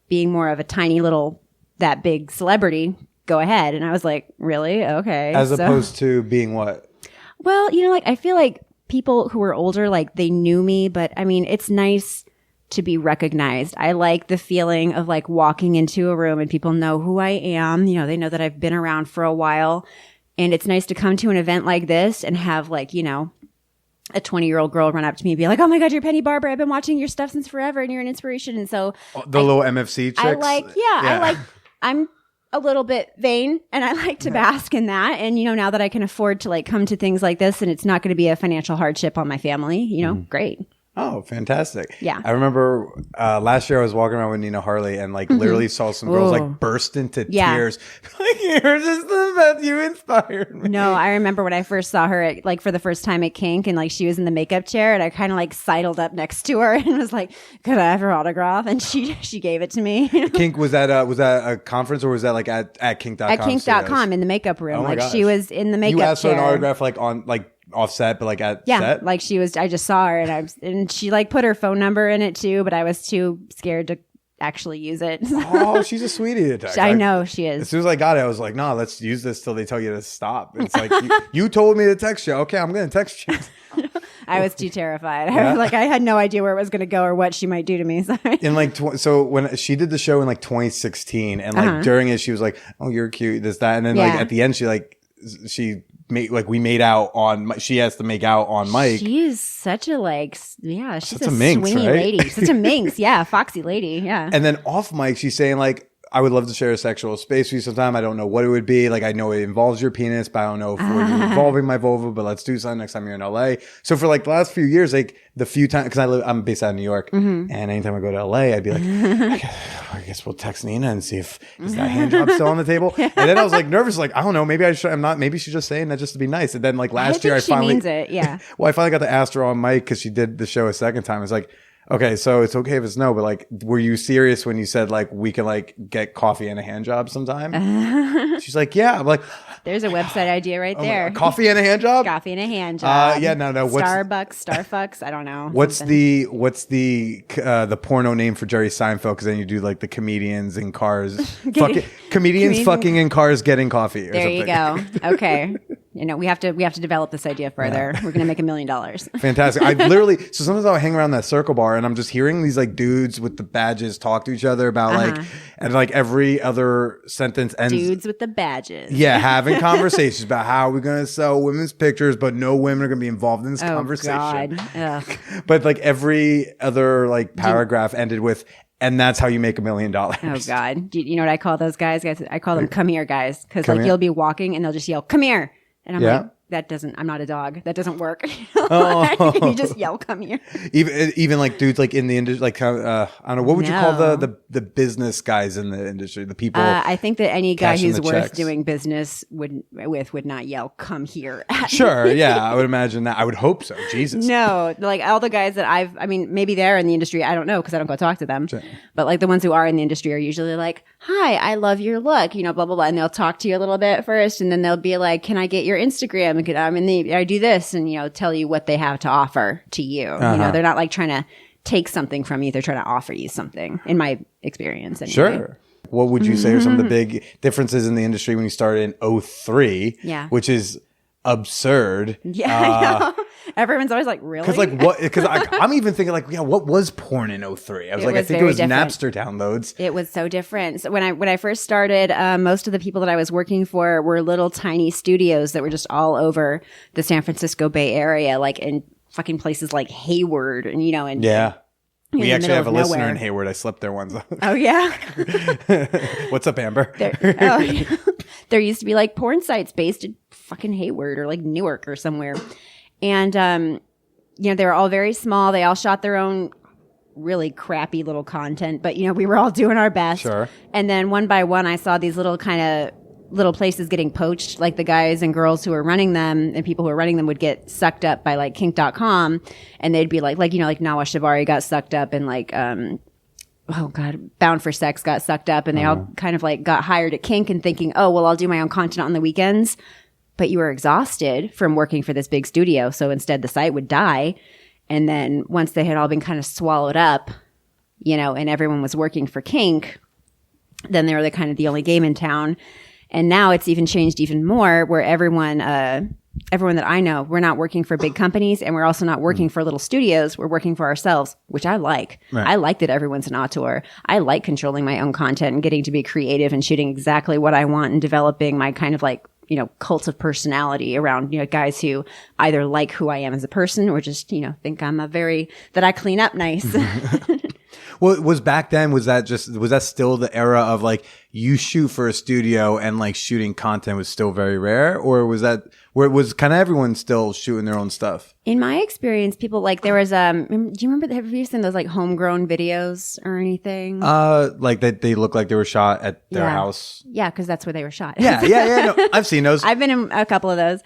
H: being more of a tiny little, that big celebrity, go ahead. And I was like, really? Okay.
A: As opposed to being what?
H: Well, I feel like people who are older, like they knew me, but I mean, it's nice to be recognized. I like the feeling of like walking into a room and people know who I am. They know that I've been around for a while. And it's nice to come to an event like this and have like, a 20-year-old girl run up to me and be like, oh my God, you're Penny Barber. I've been watching your stuff since forever and you're an inspiration. And so
A: The little MFC chicks?
H: I'm a little bit vain and I like to bask in that. And, now that I can afford to like come to things like this and it's not going to be a financial hardship on my family, great.
A: Oh, fantastic.
H: Yeah.
A: I remember last year I was walking around with Nina Harley and like literally saw some girls like burst into tears. Like, you're just the best. You inspired me.
H: No, I remember when I first saw her for the first time at Kink and like she was in the makeup chair and I kind of like sidled up next to her and was like, could I have her autograph? And she gave it to me.
A: Kink, was that a conference or was that like at kink.com?
H: At kink.com in the makeup room.
A: Oh my gosh.
H: She was in the makeup
A: chair. You asked
H: chair.
A: for an autograph like on like offset, but like at set?
H: Like she was, I just saw her and she like put her phone number in it too, but I was too scared to actually use it.
A: Oh, she's a sweetie.
H: I know she is.
A: As soon as I got it, I was like, no, let's use this till they tell you to stop. It's like, you told me to text you. Okay, I'm going to text you.
H: I was too terrified. I had no idea where it was going to go or what she might do to me. Sorry.
A: In like, so when she did the show in like 2016 and like during it, she was like, oh, you're cute, this, that. And then like at the end, we made out on, she has to make out on mic.
H: She's such a she's
A: such a minx,
H: swingy
A: right?
H: lady. Such a minx. Yeah. Foxy lady. Yeah.
A: And then off mic, she's saying like, I would love to share a sexual space with you sometime. I don't know what it would be. Like, I know it involves your penis, but I don't know if it would be involving my vulva, but let's do something next time you're in LA. So for like the last few years, like the few times, because I'm based out of New York, and anytime I go to LA, I'd be like, I guess we'll text Nina and see if is that hand job still on the table. And then I was like nervous, like, I don't know, maybe I'm not, maybe she's just saying that just to be nice. And then like last year, I finally
H: means it, yeah.
A: Well, I finally got to ask her on mic because she did the show a second time. It's like, okay, so it's okay if it's no, but like, were you serious when you said like we can like get coffee and a hand job sometime? She's like, yeah. I'm like,
H: there's a website idea right there.
A: Coffee and a hand job?
H: Coffee and a hand job.
A: Yeah, no.
H: Starbucks, Starfucks. I don't know.
A: What's the porno name for Jerry Seinfeld? Because then you do like the comedians in cars, comedians fucking in cars getting coffee. Or
H: there
A: something.
H: You go. Okay. We have to develop this idea further. We're gonna make $1 million.
A: Fantastic. I literally, so sometimes I'll hang around that circle bar and I'm just hearing these like dudes with the badges talk to each other about like, and like every other sentence ends.
H: Dudes with the badges.
A: Yeah, having conversations about how we're going to sell women's pictures, but no women are going to be involved in this conversation.
H: God. Ugh.
A: But like every other like paragraph ended with, and that's how you make $1 million.
H: Oh God. You know what I call those guys? I call them come here guys. Cause like you'll be walking and they'll just yell, come here. And I'm like, I'm not a dog. That doesn't work. You just yell, come here.
A: Even like dudes like in the industry, like I don't know, what would you call the business guys in the industry? The people.
H: I think that any guy who's worth
A: checks.
H: doing business would not yell, come here.
A: Sure. Yeah. I would imagine that. I would hope so. Jesus.
H: No, like all the guys that maybe they're in the industry. I don't know because I don't go talk to them. Sure. But like the ones who are in the industry are usually like, hi, I love your look, blah, blah, blah. And they'll talk to you a little bit first. And then they'll be like, can I get your Instagram? I do this and, tell you what they have to offer to you. They're not like trying to take something from you. They're trying to offer you something in my experience. Anyway.
A: Sure. What would you say are some of the big differences in the industry when you started in 2003?
H: Yeah.
A: Which is absurd.
H: Yeah, I know. Everyone's always like, really?
A: Because like what? Because I'm even thinking like, yeah, what was porn in 03? I was like, I think it was
H: different.
A: Napster downloads.
H: It was so different. So when I first started, most of the people that I was working for were little tiny studios that were just all over the San Francisco Bay Area, like in fucking places like Hayward, and and
A: Yeah.
H: in
A: We
H: the
A: actually
H: middle
A: have a
H: of
A: listener
H: nowhere.
A: in Hayward. I slept there once.
H: Oh yeah.
A: What's up, Amber?
H: There used to be like porn sites based in fucking Hayward or like Newark or somewhere. And, they were all very small. They all shot their own really crappy little content, but, we were all doing our best.
A: Sure.
H: And then one by one, I saw these little kind of little places getting poached. Like the guys and girls who were running them and people who were running them would get sucked up by like kink.com. And they'd be like Nawa Shibari got sucked up and like, oh God, Bound for Sex got sucked up, and they all kind of like got hired at kink and thinking, oh, well, I'll do my own content on the weekends. But you were exhausted from working for this big studio. So instead the site would die. And then once they had all been kind of swallowed up, and everyone was working for kink, then they were the only game in town. And now it's even changed even more, where everyone that I know, we're not working for big companies, and we're also not working for little studios. We're working for ourselves, which I like.
A: Right.
H: I like that everyone's an auteur. I like controlling my own content and getting to be creative and shooting exactly what I want and developing my kind of like, cult of personality around, guys who either like who I am as a person or just, think I'm that I clean up nice.
A: Well, was back then, was that still the era of like you shoot for a studio and like shooting content was still very rare, or was that where it was kind of everyone still shooting their own stuff?
H: In my experience, people like there was do you remember, have you seen those like homegrown videos or anything?
A: Like that they look like they were shot at their house.
H: Yeah, because that's where they were shot.
A: Yeah. No, I've seen those.
H: I've been in a couple of those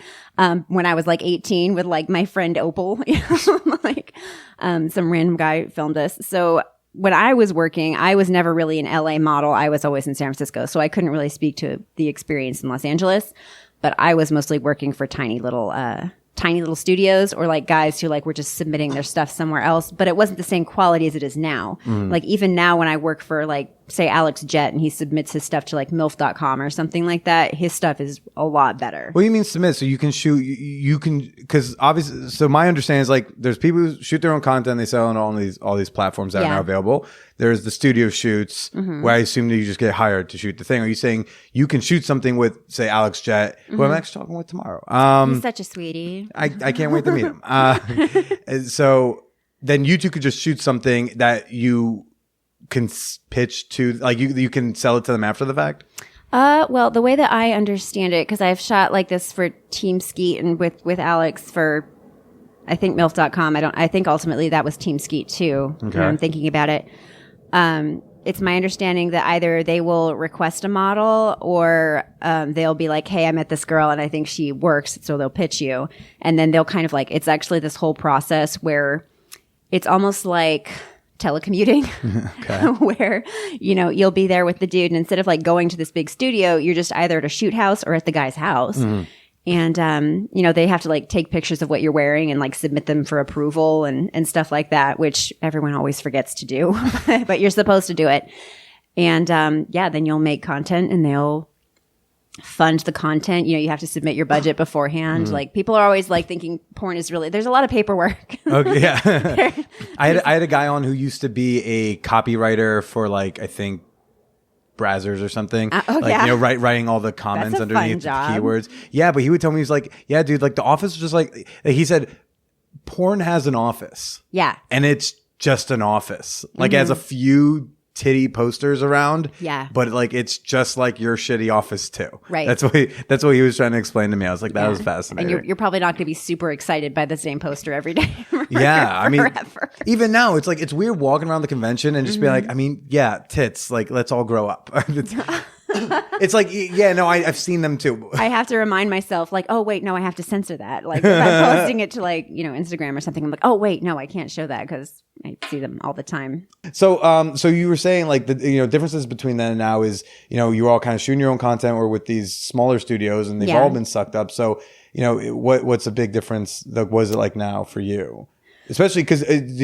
H: when I was like 18 with like my friend Opal. Like some random guy filmed us. So when I was working, I was never really an LA model. I was always in San Francisco. So I couldn't really speak to the experience in Los Angeles. But I was mostly working for tiny little studios, or like guys who like were just submitting their stuff somewhere else. But it wasn't the same quality as it is now. Like even now when I work for like, say, Alex Jett, and he submits his stuff to like MILF.com or something like that, his stuff is a lot better.
A: What do you mean submit? So you can shoot, you can, because obviously, so my understanding is like there's people who shoot their own content, they sell on all these platforms that are now available. There's the studio shoots where I assume that you just get hired to shoot the thing. Are you saying you can shoot something with, say, Alex Jett, who I'm actually talking with tomorrow?
H: He's such a sweetie.
A: I can't wait to meet him. And so then you two could just shoot something that you can pitch to, like you can sell it to them after the fact?
H: Well, the way that I understand it, because I've shot like this for Team Skeet and with Alex for, I think MILF.com. I think ultimately that was Team Skeet too.
A: Okay.
H: I'm thinking about it. It's my understanding that either they will request a model or they'll be like, hey, I met this girl and I think she works. So they'll pitch you. And then they'll kind of like, it's actually this whole process where it's almost like telecommuting where, you'll be there with the dude. And instead of like going to this big studio, you're just either at a shoot house or at the guy's house. And, they have to like take pictures of what you're wearing and like submit them for approval and stuff like that, which everyone always forgets to do, but you're supposed to do it. And, then you'll make content and they'll fund the content. You have to submit your budget beforehand. Like people are always like thinking porn is really, there's a lot of paperwork.
A: Okay. Yeah. I had a guy on who used to be a copywriter for like, I think, Brazzers or something, writing all the comments underneath the keywords. Yeah, but he would tell me, he's like, yeah, dude, like the office is just like he said, porn has an office. Yeah. And it's just an office. Like it has a few titty posters around.
H: Yeah.
A: But like it's just like your shitty office too.
H: Right.
A: That's what he was trying to explain to me. I was like, that was fascinating.
H: And you're probably not going to be super excited by the same poster every day.
A: I mean, even now it's like it's weird walking around the convention and just be like, I mean, yeah, tits, like let's all grow up. It's like, yeah, no, I've seen them too.
H: I have to remind myself, like, oh wait, no, I have to censor that. Like, if I'm posting it to like, Instagram or something, I'm like, oh wait, no, I can't show that because I see them all the time.
A: So, so you were saying like the differences between then and now is you're all kind of shooting your own content or with these smaller studios and they've all been sucked up. So what's the big difference? Was it like now for you? Especially because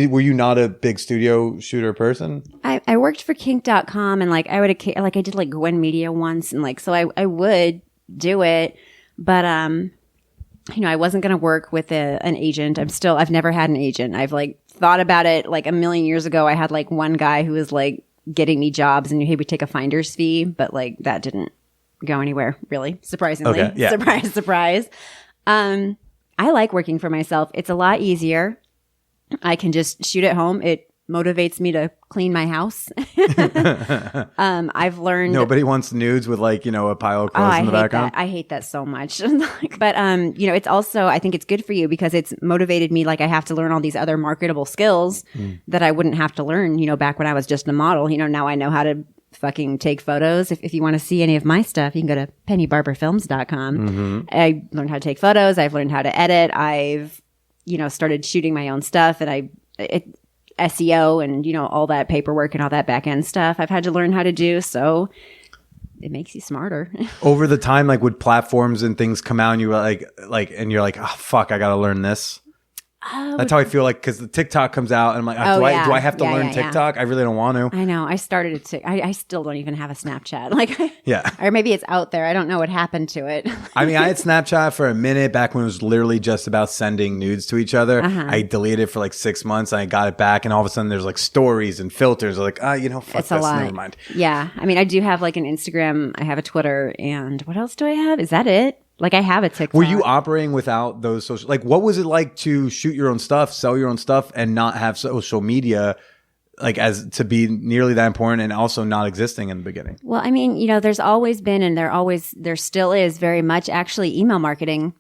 A: were you not a big studio shooter person?
H: I worked for kink.com and like I did like Gwen Media once and like so I would do it, but I wasn't going to work with an agent. I've never had an agent. I've like thought about it like a million years ago. I had like one guy who was like getting me jobs and he would take a finder's fee, but like that didn't go anywhere really, surprisingly.
A: Okay, yeah.
H: Surprise, surprise. I like working for myself. It's a lot easier. I can just shoot at home. It motivates me to clean my house. I've learned
A: Nobody wants nudes with like, a pile of clothes in the background.
H: I hate that so much. But it's also, I think it's good for you because it's motivated me. Like I have to learn all these other marketable skills that I wouldn't have to learn, back when I was just a model. Now I know how to fucking take photos. If you want to see any of my stuff, you can go to pennybarberfilms.com. I learned how to take photos. I've learned how to edit. I've, started shooting my own stuff and SEO and, all that paperwork and all that back end stuff I've had to learn how to do. So it makes you smarter.
A: Over the time, like would platforms and things come out and you were like, and you're like, oh, fuck, I got to learn this. That's how I feel like, because the TikTok comes out and I'm like, do I have to learn TikTok? I really don't want to.
H: I know. I started to. I still don't even have a Snapchat. Like,
A: yeah.
H: Or maybe it's out there. I don't know what happened to it.
A: I mean, I had Snapchat for a minute back when it was literally just about sending nudes to each other. I deleted it for like 6 months and I got it back. And all of a sudden there's like stories and filters. I'm like, fuck
H: it's
A: this.
H: A lot.
A: Never mind.
H: Yeah. I mean, I do have like an Instagram. I have a Twitter. And what else do I have? Is that it? Like I have a TikTok.
A: Were you operating without those social? Like, what was it like to shoot your own stuff, sell your own stuff, and not have social media, like as to be nearly that important, and also not existing in the beginning?
H: Well, I mean, there's always been, and there still is very much actually email marketing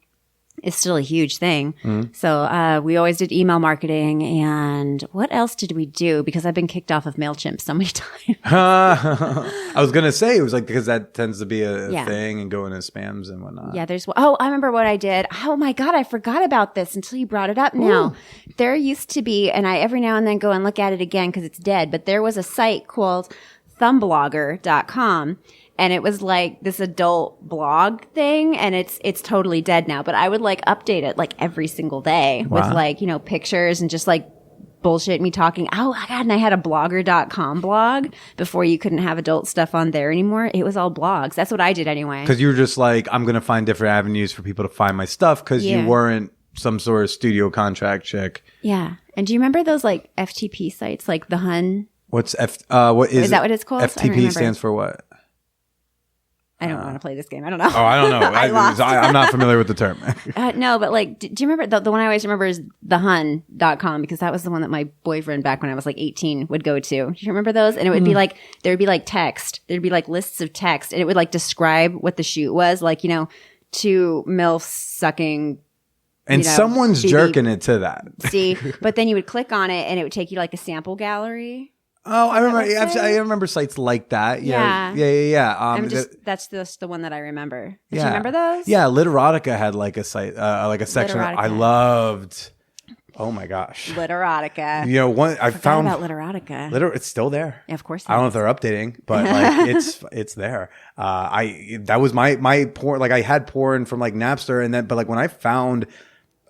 H: is still a huge thing. So we always did email marketing. And what else did we do? Because I've been kicked off of MailChimp so many times.
A: I was going to say, it was like, because that tends to be a thing and go into spams and whatnot.
H: Yeah, I remember what I did. Oh my God, I forgot about this until you brought it up now. Ooh. There used to be, and I every now and then go and look at it again because it's dead, but there was a site called thumbblogger.com. And it was like this adult blog thing, and it's totally dead now. But I would like update it like every single day with like, pictures and just like bullshit me talking. Oh my God. And I had a blogger.com blog before you couldn't have adult stuff on there anymore. It was all blogs. That's what I did anyway.
A: Because you were just like, I'm going to find different avenues for people to find my stuff because you weren't some sort of studio contract chick.
H: Yeah. And do you remember those like FTP sites like the Hun?
A: What's what is
H: that what it's called?
A: FTP stands for what?
H: I don't want to play this game. I don't know.
A: Oh, I don't know. I'm not familiar with the term.
H: No, but like, do you remember the one I always remember is thehun.com because that was the one that my boyfriend back when I was like 18 would go to. Do you remember those? And it would be like, there would be like text. There'd be like lists of text and it would like describe what the shoot was. Like, 2 MILFs sucking.
A: And someone's jerking it to that.
H: See, but then you would click on it and it would take you to like a sample gallery.
A: Oh, I remember. I remember sites like that. Yeah.
H: That's just the one that I remember. Do you remember those?
A: Yeah, Literotica had like a site, like a section that I loved. Oh my gosh,
H: Literotica.
A: I found
H: about Literotica.
A: It's still there.
H: Yeah, of course.
A: I don't know if they're updating, but like it's there. That was my porn. Like I had porn from like Napster, and then but like when I found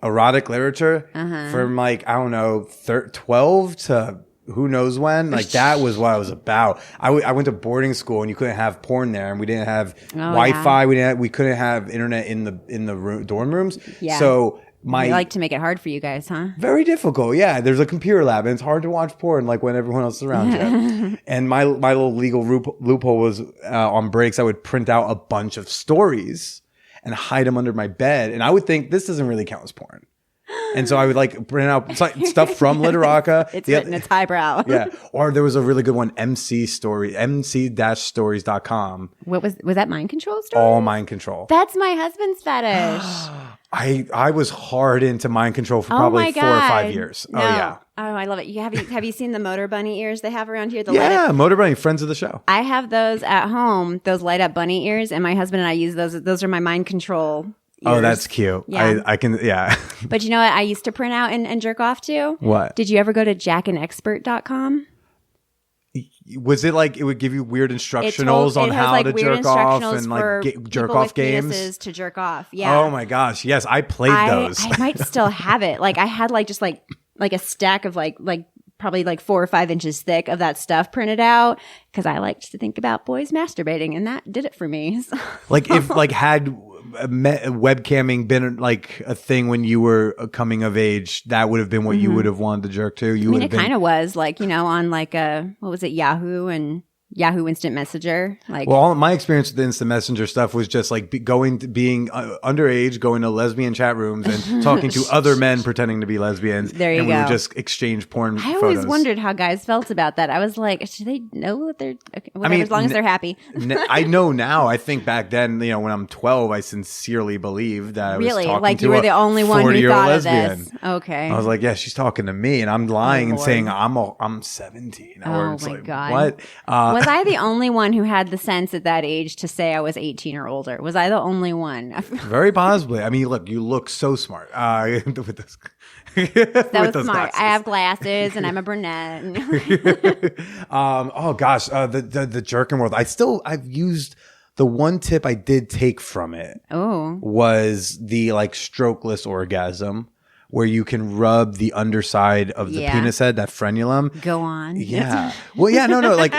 A: erotic literature from like I don't know 12 to who knows when, like that was what I was about. I went to boarding school and you couldn't have porn there, and we didn't have Wi-Fi. We couldn't have internet in the dorm rooms. Yeah. So I
H: like to make it hard for you guys, huh?
A: Very difficult. Yeah. There's a computer lab and it's hard to watch porn like when everyone else is around you. And my little legal loophole was on breaks I would print out a bunch of stories and hide them under my bed, and I would think this doesn't really count as porn. And so I would like print out stuff from Literotica.
H: It's written, it's highbrow.
A: Yeah. Or there was a really good one, mc-stories.com.
H: What was that mind control story?
A: All mind control.
H: That's my husband's fetish.
A: I was hard into mind control for probably 4 or 5 years.
H: No.
A: Oh yeah.
H: Oh, I love it. Have you seen the motor bunny ears they have around here?
A: Motor bunny, friends of the show.
H: I have those at home, those light up bunny ears, and my husband and I use those. Those are my mind control ears.
A: Oh, that's cute. Yeah. I can, yeah.
H: But you know what I used to print out and jerk off to?
A: What?
H: Did you ever go to jackandexpert.com?
A: Was it like it would give you weird instructionals on how to jerk off and like jerk off games
H: to jerk off? Yeah.
A: Oh my gosh, yes, I played those.
H: I might still have it. Like I had like just like a stack of like probably like 4 or 5 inches thick of that stuff printed out because I liked to think about boys masturbating, and that did it for me.
A: Like if like had webcamming been like a thing when you were coming of age, that would have been what you would have wanted to jerk to. You
H: I mean,
A: would
H: it
A: have
H: kind of was like, on like what was it, Yahoo and Yahoo Instant Messenger. Like,
A: well, all my experience with the Instant Messenger stuff was just like being underage, going to lesbian chat rooms and talking to other men pretending to be lesbians.
H: There you
A: and
H: go.
A: we would just exchange porn
H: I
A: photos.
H: always wondered how guys felt about that. I was like, do they know that they're okay, whatever, as long as they're happy?
A: I know now. I think back then, when I'm 12, I sincerely believed that I was
H: Really?
A: talking
H: Like
A: to
H: you were
A: a
H: the only one who
A: 40-year-old
H: thought
A: lesbian.
H: of this. Okay.
A: I was like, yeah, she's talking to me, and I'm lying and
H: Lord.
A: saying I'm 17.
H: Oh
A: It's
H: my
A: like,
H: God.
A: what?
H: Was I the only one who had the sense at that age to say I was 18 or older? Was I the only one?
A: Very possibly. I mean, look, you look so smart with this.
H: That was smart. I have glasses and I'm a brunette.
A: Oh gosh, the jerking world. I've used the one tip I did take from it.
H: Oh,
A: was the like strokeless orgasm, where you can rub the underside of the penis head, that frenulum.
H: Go on.
A: Yeah. Well, yeah, no, like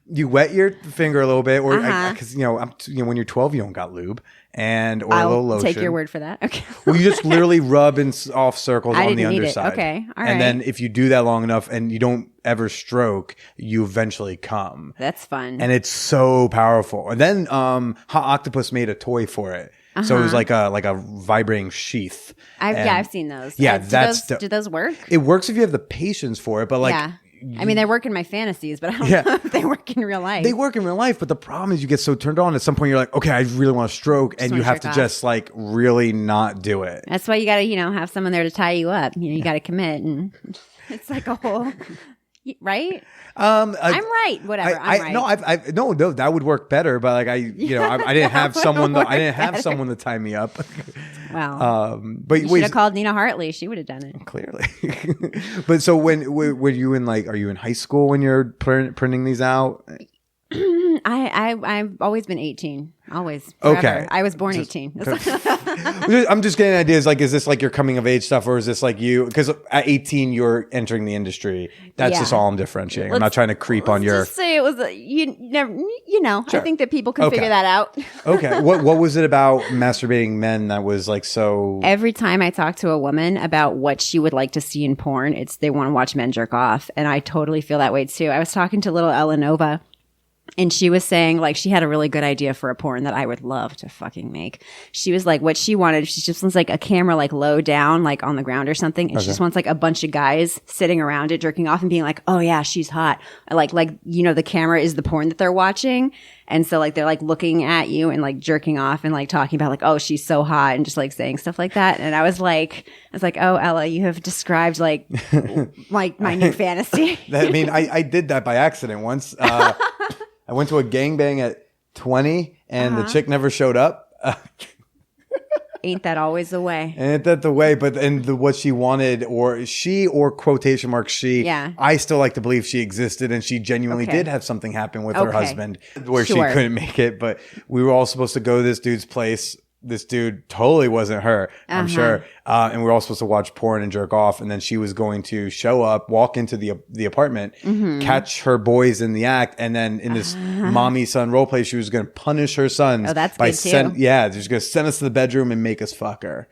A: you wet your finger a little bit, or because when you're 12, you don't got lube or a little lotion.
H: Take your word for that. Okay.
A: Well, you just literally rub in off circles
H: I
A: on the
H: didn't need it.
A: underside.
H: Okay. All right.
A: And then if you do that long enough and you don't ever stroke, you eventually come.
H: That's fun.
A: And it's so powerful. And then Hot Octopus made a toy for it. So it was like a vibrating sheath.
H: I've seen those.
A: Yeah,
H: do those work?
A: It works if you have the patience for it, but like.
H: Yeah. I mean, they work in my fantasies, but I don't know if they work in real life.
A: They work in real life, but the problem is you get so turned on. At some point, you're like, okay, I really want to stroke, and you have to just like really not do it.
H: That's why you got to, have someone there to tie you up. You got to commit, and it's like a whole, right? I'm right. Whatever. I'm right.
A: No, that would work better. But like I didn't have someone. I didn't have someone to tie me up.
H: Wow.
A: But
H: you should have called Nina Hartley. She would have done it.
A: Clearly. But so when were you in are you in high school when you're printing these out?
H: I've always been 18. Always. Forever.
A: Okay.
H: I was born 18.
A: I'm just getting ideas. Like, is this like your coming of age stuff, or is this like you? Because at 18, you're entering the industry. That's just all I'm differentiating. I'm not trying to creep on your.
H: Just say it was. You never.
A: Sure.
H: I think that people can figure that out.
A: Okay. What was it about masturbating men that was like so?
H: Every time I talk to a woman about what she would like to see in porn, they want to watch men jerk off, and I totally feel that way too. I was talking to little Ella Nova. And she was saying, like, she had a really good idea for a porn that I would love to fucking make. She was like, what she wanted, she just wants like a camera like low down, like on the ground or something. And she just wants like a bunch of guys sitting around it, jerking off and being like, oh yeah, she's hot. Like, the camera is the porn that they're watching. And so like, they're like looking at you and like jerking off and like talking about like, oh, she's so hot and just like saying stuff like that. And I was like, oh, Ella, you have described like my new fantasy.
A: I did that by accident once. I went to a gangbang at 20 and the chick never showed up.
H: Ain't that always the way?
A: Ain't that the way? But what she wanted, or quotation marks she, I still like to believe she existed and she genuinely did have something happen with her husband where she couldn't make it. But we were all supposed to go to this dude's place. This dude totally wasn't her, I'm sure. And we were all supposed to watch porn and jerk off. And then she was going to show up, walk into the apartment, catch her boys in the act. And then in this mommy son role play, she was going to punish her sons.
H: Oh, that's good too.
A: She's going to send us to the bedroom and make us fuck her.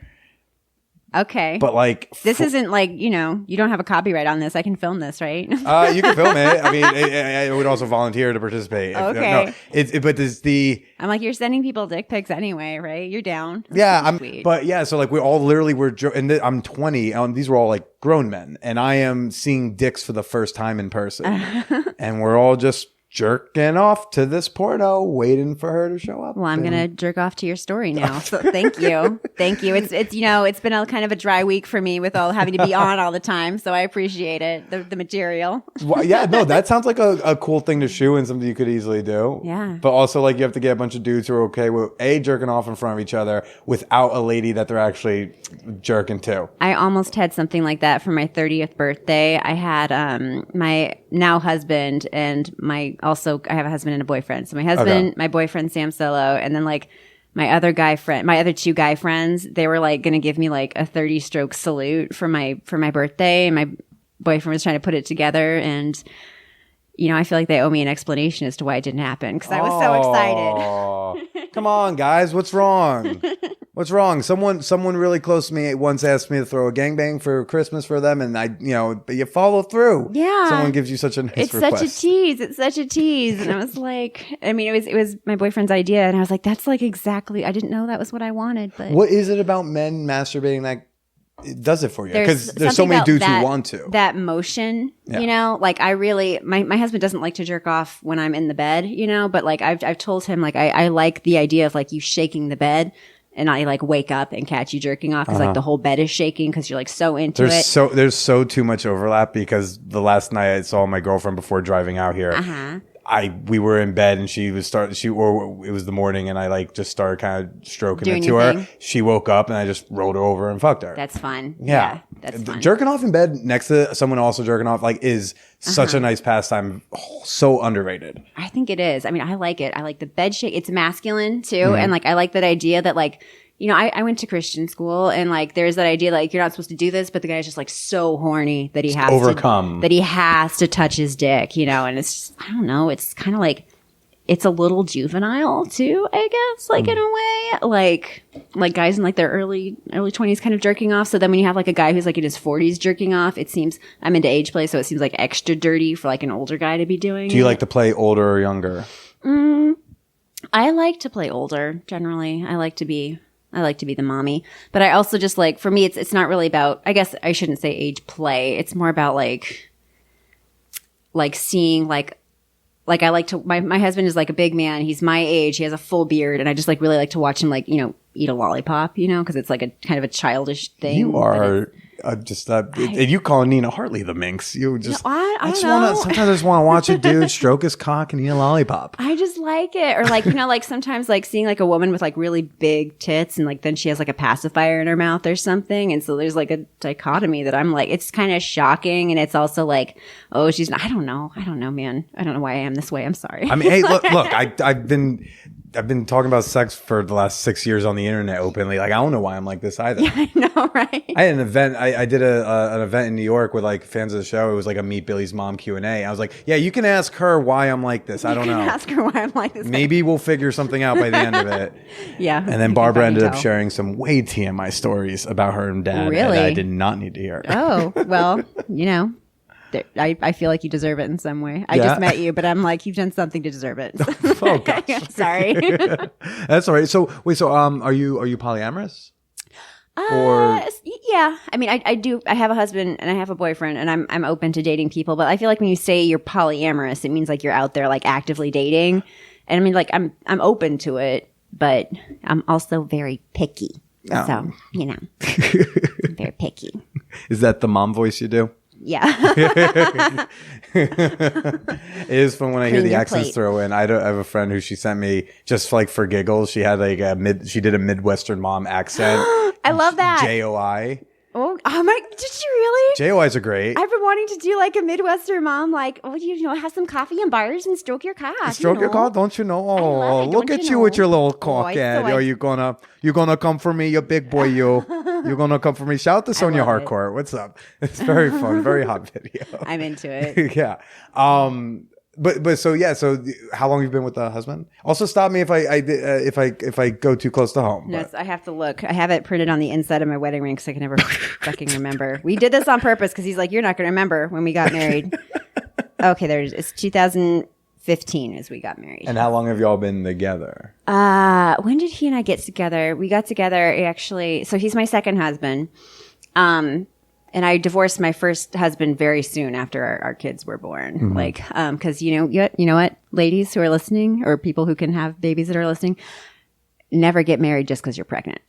H: Okay.
A: But like,
H: this isn't like, you don't have a copyright on this. I can film this, right?
A: You can film it. I mean, I would also volunteer to participate.
H: Okay.
A: I'm
H: like, you're sending people dick pics anyway, right? You're down.
A: Yeah. So like we all literally were, and I'm 20. These were all like grown men, and I am seeing dicks for the first time in person, and we're all just jerking off to this porno, waiting for her to show up.
H: Well, I'm gonna jerk off to your story now. So thank you. It's it's been a kind of a dry week for me with all having to be on all the time. So I appreciate it, the material.
A: Well, yeah, no, that sounds like a cool thing to shoe and something you could easily do.
H: Yeah.
A: But also like you have to get a bunch of dudes who are okay with jerking off in front of each other without a lady that they're actually jerking to.
H: I almost had something like that for my 30th birthday. I had my now husband and I have a husband and a boyfriend. So my husband, my boyfriend, Sam Solo, and then like my other two guy friends, they were like going to give me like a 30 stroke salute for my birthday. And my boyfriend was trying to put it together. And, I feel like they owe me an explanation as to why it didn't happen because I was so excited.
A: Come on, guys. What's wrong? What's wrong? Someone really close to me once asked me to throw a gangbang for Christmas for them, and but you follow through.
H: Yeah.
A: Someone gives you such a nice
H: It's
A: request.
H: such a tease. It's such a tease. And I was like, I mean, it was my boyfriend's idea, and I was like, that's like exactly. I didn't know that was what I wanted, but
A: What is it about men masturbating that it does it for you? Because there's so
H: something
A: many
H: about
A: dudes
H: that,
A: who want to.
H: that motion.
A: Yeah.
H: Like I really, my husband doesn't like to jerk off when I'm in the bed. But like I've told him like I like the idea of like you shaking the bed. And I like wake up and catch you jerking off because like the whole bed is shaking because you're like so into it.
A: There's so too much overlap because the last night I saw my girlfriend before driving out here. We were in bed and it was the morning and I like just started kind of stroking
H: Doing
A: it to
H: your
A: her.
H: thing.
A: She woke up and I just rolled her over and fucked her.
H: That's fun.
A: Yeah.
H: That's fun.
A: Jerking off in bed next to someone also jerking off like is such a nice pastime. So underrated.
H: I think it is. I mean, I like it. I like the bed shake. It's masculine too. And like, I like that idea that like, I went to Christian school and like, there's that idea like you're not supposed to do this, but the guy's just like so horny that he has that he has to touch his dick, and it's just, I don't know. It's kind of like, it's a little juvenile too, I guess, like in a way, like guys in like their early 20s kind of jerking off. So then when you have like a guy who's like in his 40s jerking off, it seems I'm into age play. So it seems like extra dirty for like an older guy to be doing.
A: Do you like to play older or younger?
H: I like to play older generally. I like to be the mommy, but I also just like, for me, it's not really about, I guess I shouldn't say age play. It's more about like seeing like I like to, my husband is like a big man. He's my age. He has a full beard. And I just like really like to watch him like, eat a lollipop, cause it's like a kind of a childish thing.
A: You are you call Nina Hartley the minx. You just,
H: I
A: just
H: don't know.
A: sometimes I just want to watch a dude stroke his cock and eat a lollipop.
H: I just like it. Or like, like sometimes like seeing like a woman with like really big tits and like then she has like a pacifier in her mouth or something. And so there's like a dichotomy that I'm like, it's kind of shocking. And it's also like, oh, I don't know, man. I don't know why I am this way. I'm sorry.
A: I mean, hey, look, I've been talking about sex for the last 6 years on the internet openly. Like, I don't know why I'm like this either.
H: Yeah, I know, right?
A: I had an event. I did an event in New York with like fans of the show. It was like a Meet Billy's Mom Q&A. I was like, yeah, you can ask her why I'm like this. I don't know.
H: Ask her why I'm like this.
A: Maybe we'll figure something out by the end of it.
H: Yeah.
A: And then Barbara ended up sharing some way TMI stories about her and dad.
H: Really?
A: And I did not need to hear.
H: Oh, well, I feel like you deserve it in some way. I just met you, but I'm like, you've done something to deserve it.
A: Oh, gosh.
H: Sorry.
A: That's all right. So wait, are you polyamorous? Or
H: yeah. I mean, I do. I have a husband and I have a boyfriend, and I'm open to dating people. But I feel like when you say you're polyamorous, it means like you're out there like actively dating. And I mean, like I'm open to it, but I'm also very picky.
A: Oh.
H: So I'm very picky.
A: Is that the mom voice you do?
H: Yeah.
A: It is fun when I hear the accents throw in. I have a friend who she sent me just like for giggles. She had like she did a Midwestern mom accent.
H: I love that.
A: JOI.
H: Oh my! Did you really?
A: JOIs are great.
H: I've been wanting to do like a Midwestern mom, like, have some coffee and bars and stroke your cock.
A: Stroke your cock, don't you know? Oh, look at you with your little cock ad. Are you gonna come for me, you big boy? You're gonna come for me. Shout out to Sonia Harcourt. What's up? It's very fun, very hot video.
H: I'm into it.
A: Yeah. But so yeah. So how long have you been with the husband? Also, stop me if I go too close to home.
H: Yes, I have to look. I have it printed on the inside of my wedding ring because I can never fucking remember. We did this on purpose because he's like, you're not going to remember when we got married. Okay, it's 2015 as we got married.
A: And how long have y'all been together?
H: When did he and I get together? We got together actually. So he's my second husband. And I divorced my first husband very soon after our kids were born. Mm-hmm. Like, cause you know what, ladies who are listening or people who can have babies that are listening, never get married just cause you're pregnant.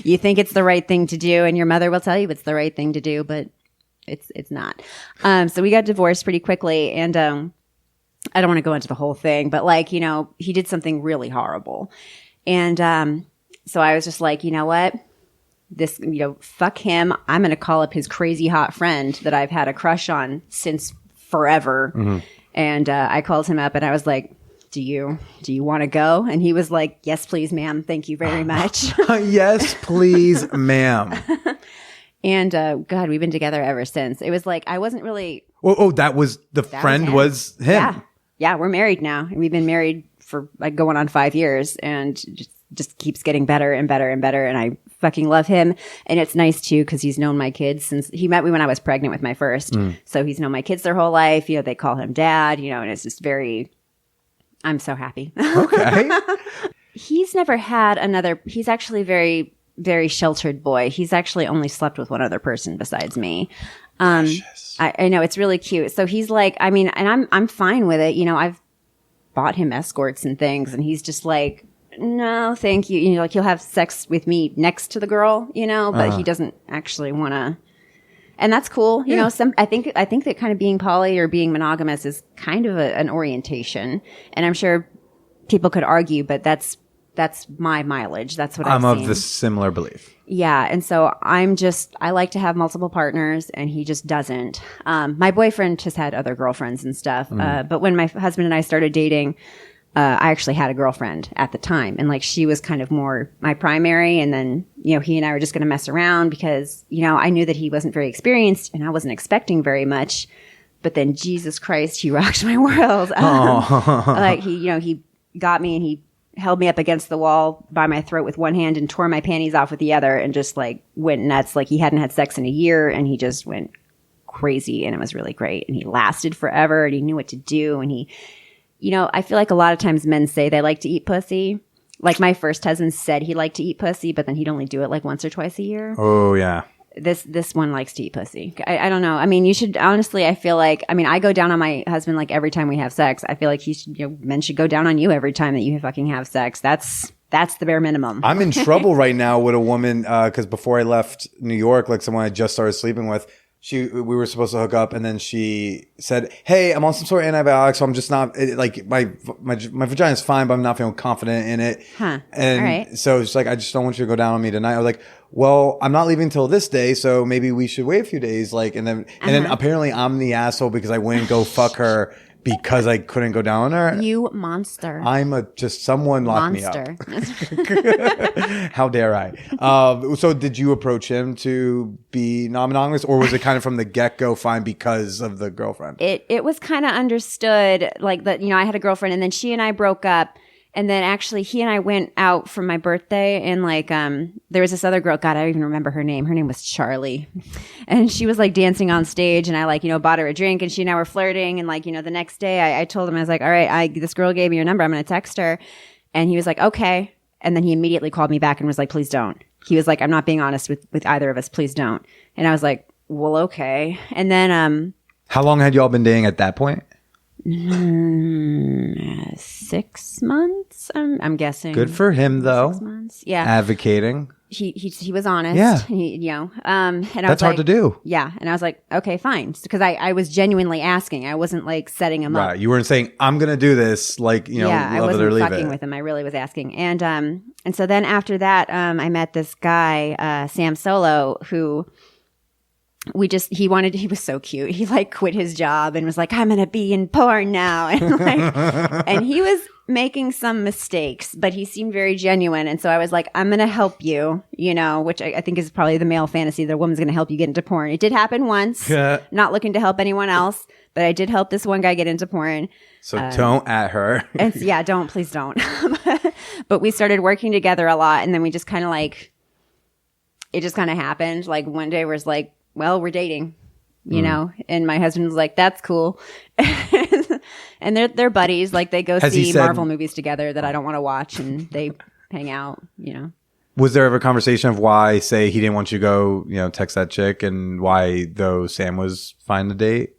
H: You think it's the right thing to do and your mother will tell you it's the right thing to do, but it's not. So we got divorced pretty quickly and, I don't want to go into the whole thing, but like, he did something really horrible. And, so I was just like, you know what? This, fuck him. I'm going to call up his crazy hot friend that I've had a crush on since forever. Mm-hmm. And I called him up and I was like, do you want to go? And he was like, yes, please, ma'am. Thank you very much.
A: Yes, please, ma'am.
H: And God, we've been together ever since. It was like, I wasn't really.
A: Oh, that was the friend was him.
H: Yeah, we're married now. We've been married for like going on 5 years and just just keeps getting better and better and better. And I fucking love him. And it's nice too, because he's known my kids since he met me when I was pregnant with my first. So he's known my kids their whole life. You know, they call him dad, you know, and it's just I'm so happy.
A: Okay.
H: He's never had he's actually very, very sheltered boy. He's actually only slept with one other person besides me. I know, it's really cute. So he's like, I mean, and I'm fine with it. You know, I've bought him escorts and things, and he's just like, no, thank you. You know, like he'll have sex with me next to the girl, you know, but he doesn't actually want to. And that's cool. You know, I think that kind of being poly or being monogamous is kind of an orientation. And I'm sure people could argue, but that's my mileage. That's what
A: I'm
H: I've
A: of the similar belief.
H: Yeah. And so I like to have multiple partners, and he just doesn't. My boyfriend has had other girlfriends and stuff. But when my husband and I started dating, I actually had a girlfriend at the time, and like she was kind of more my primary. And then, you know, he and I were just going to mess around because, you know, I knew that he wasn't very experienced and I wasn't expecting very much. But then Jesus Christ, he rocked my world. Like he got me and he held me up against the wall by my throat with one hand and tore my panties off with the other and just like went nuts. Like he hadn't had sex in a year and he just went crazy, and it was really great. And he lasted forever and he knew what to do. And he, you know, I feel like a lot of times men say they like to eat pussy. Like my first husband said he liked to eat pussy, but then he'd only do it like once or twice a year.
A: Oh, yeah.
H: This one likes to eat pussy. I don't know. I mean, you should honestly, I feel like, I mean, I go down on my husband like every time we have sex. I feel like men should go down on you every time that you fucking have sex. That's the bare minimum.
A: I'm in trouble right now with a woman because before I left New York, like someone I just started sleeping with, we were supposed to hook up, and then she said, "Hey, I'm on some sort of antibiotics, so I'm just not like my vagina's fine, but I'm not feeling confident in it."
H: Huh.
A: And
H: all right.
A: so she's like, "I just don't want you to go down on me tonight." I was like, "Well, I'm not leaving till this day, so maybe we should wait a few days." Like, and then apparently I'm the asshole because I wouldn't go fuck her because I couldn't go down on her.
H: You monster.
A: I'm someone locked me up. How dare I? So did you approach him to be non-monogamous, or was it kind of from the get-go fine because of the girlfriend?
H: It was kind of understood, like that, you know, I had a girlfriend and then she and I broke up. And then actually he and I went out for my birthday, and like, there was this other girl, God, I don't even remember her name. Her name was Charlie. And she was like dancing on stage, and I like, you know, bought her a drink, and she and I were flirting. And like, you know, the next day I told him, I was like, all right, this girl gave me your number. I'm going to text her. And he was like, okay. And then he immediately called me back and was like, please don't. He was like, I'm not being honest with either of us. Please don't. And I was like, well, okay. And then,
A: how long had y'all been dating at that point?
H: 6 months, I'm guessing.
A: Good for him, though.
H: 6 months, yeah.
A: Advocating.
H: He was honest.
A: Yeah.
H: And
A: That's hard to do.
H: Yeah, and I was like, okay, fine, because I was genuinely asking. I wasn't like setting him up.
A: Right. You weren't saying I'm gonna do this, like, you know,
H: yeah,
A: love
H: I
A: it or
H: wasn't
A: leave
H: fucking
A: it.
H: with him. I really was asking, and so then after that, I met this guy, Sam Solo, who. He was so cute. He like quit his job and was like, I'm going to be in porn now. And like, and he was making some mistakes, but he seemed very genuine. And so I was like, I'm going to help you, you know, which I think is probably the male fantasy. The woman's going to help you get into porn. It did happen once, not looking to help anyone else, but I did help this one guy get into porn.
A: So don't at her.
H: And yeah, please don't. But we started working together a lot. And then we just kind of like, it just kind of happened. Like one day we're like, well, we're dating, you know, and my husband was like, that's cool. And they're buddies. Like they go see Marvel movies together that I don't want to watch, and they hang out, you know.
A: Was there ever a conversation of why, say, he didn't want you to go, you know, text that chick, and why, though, Sam was fine to date?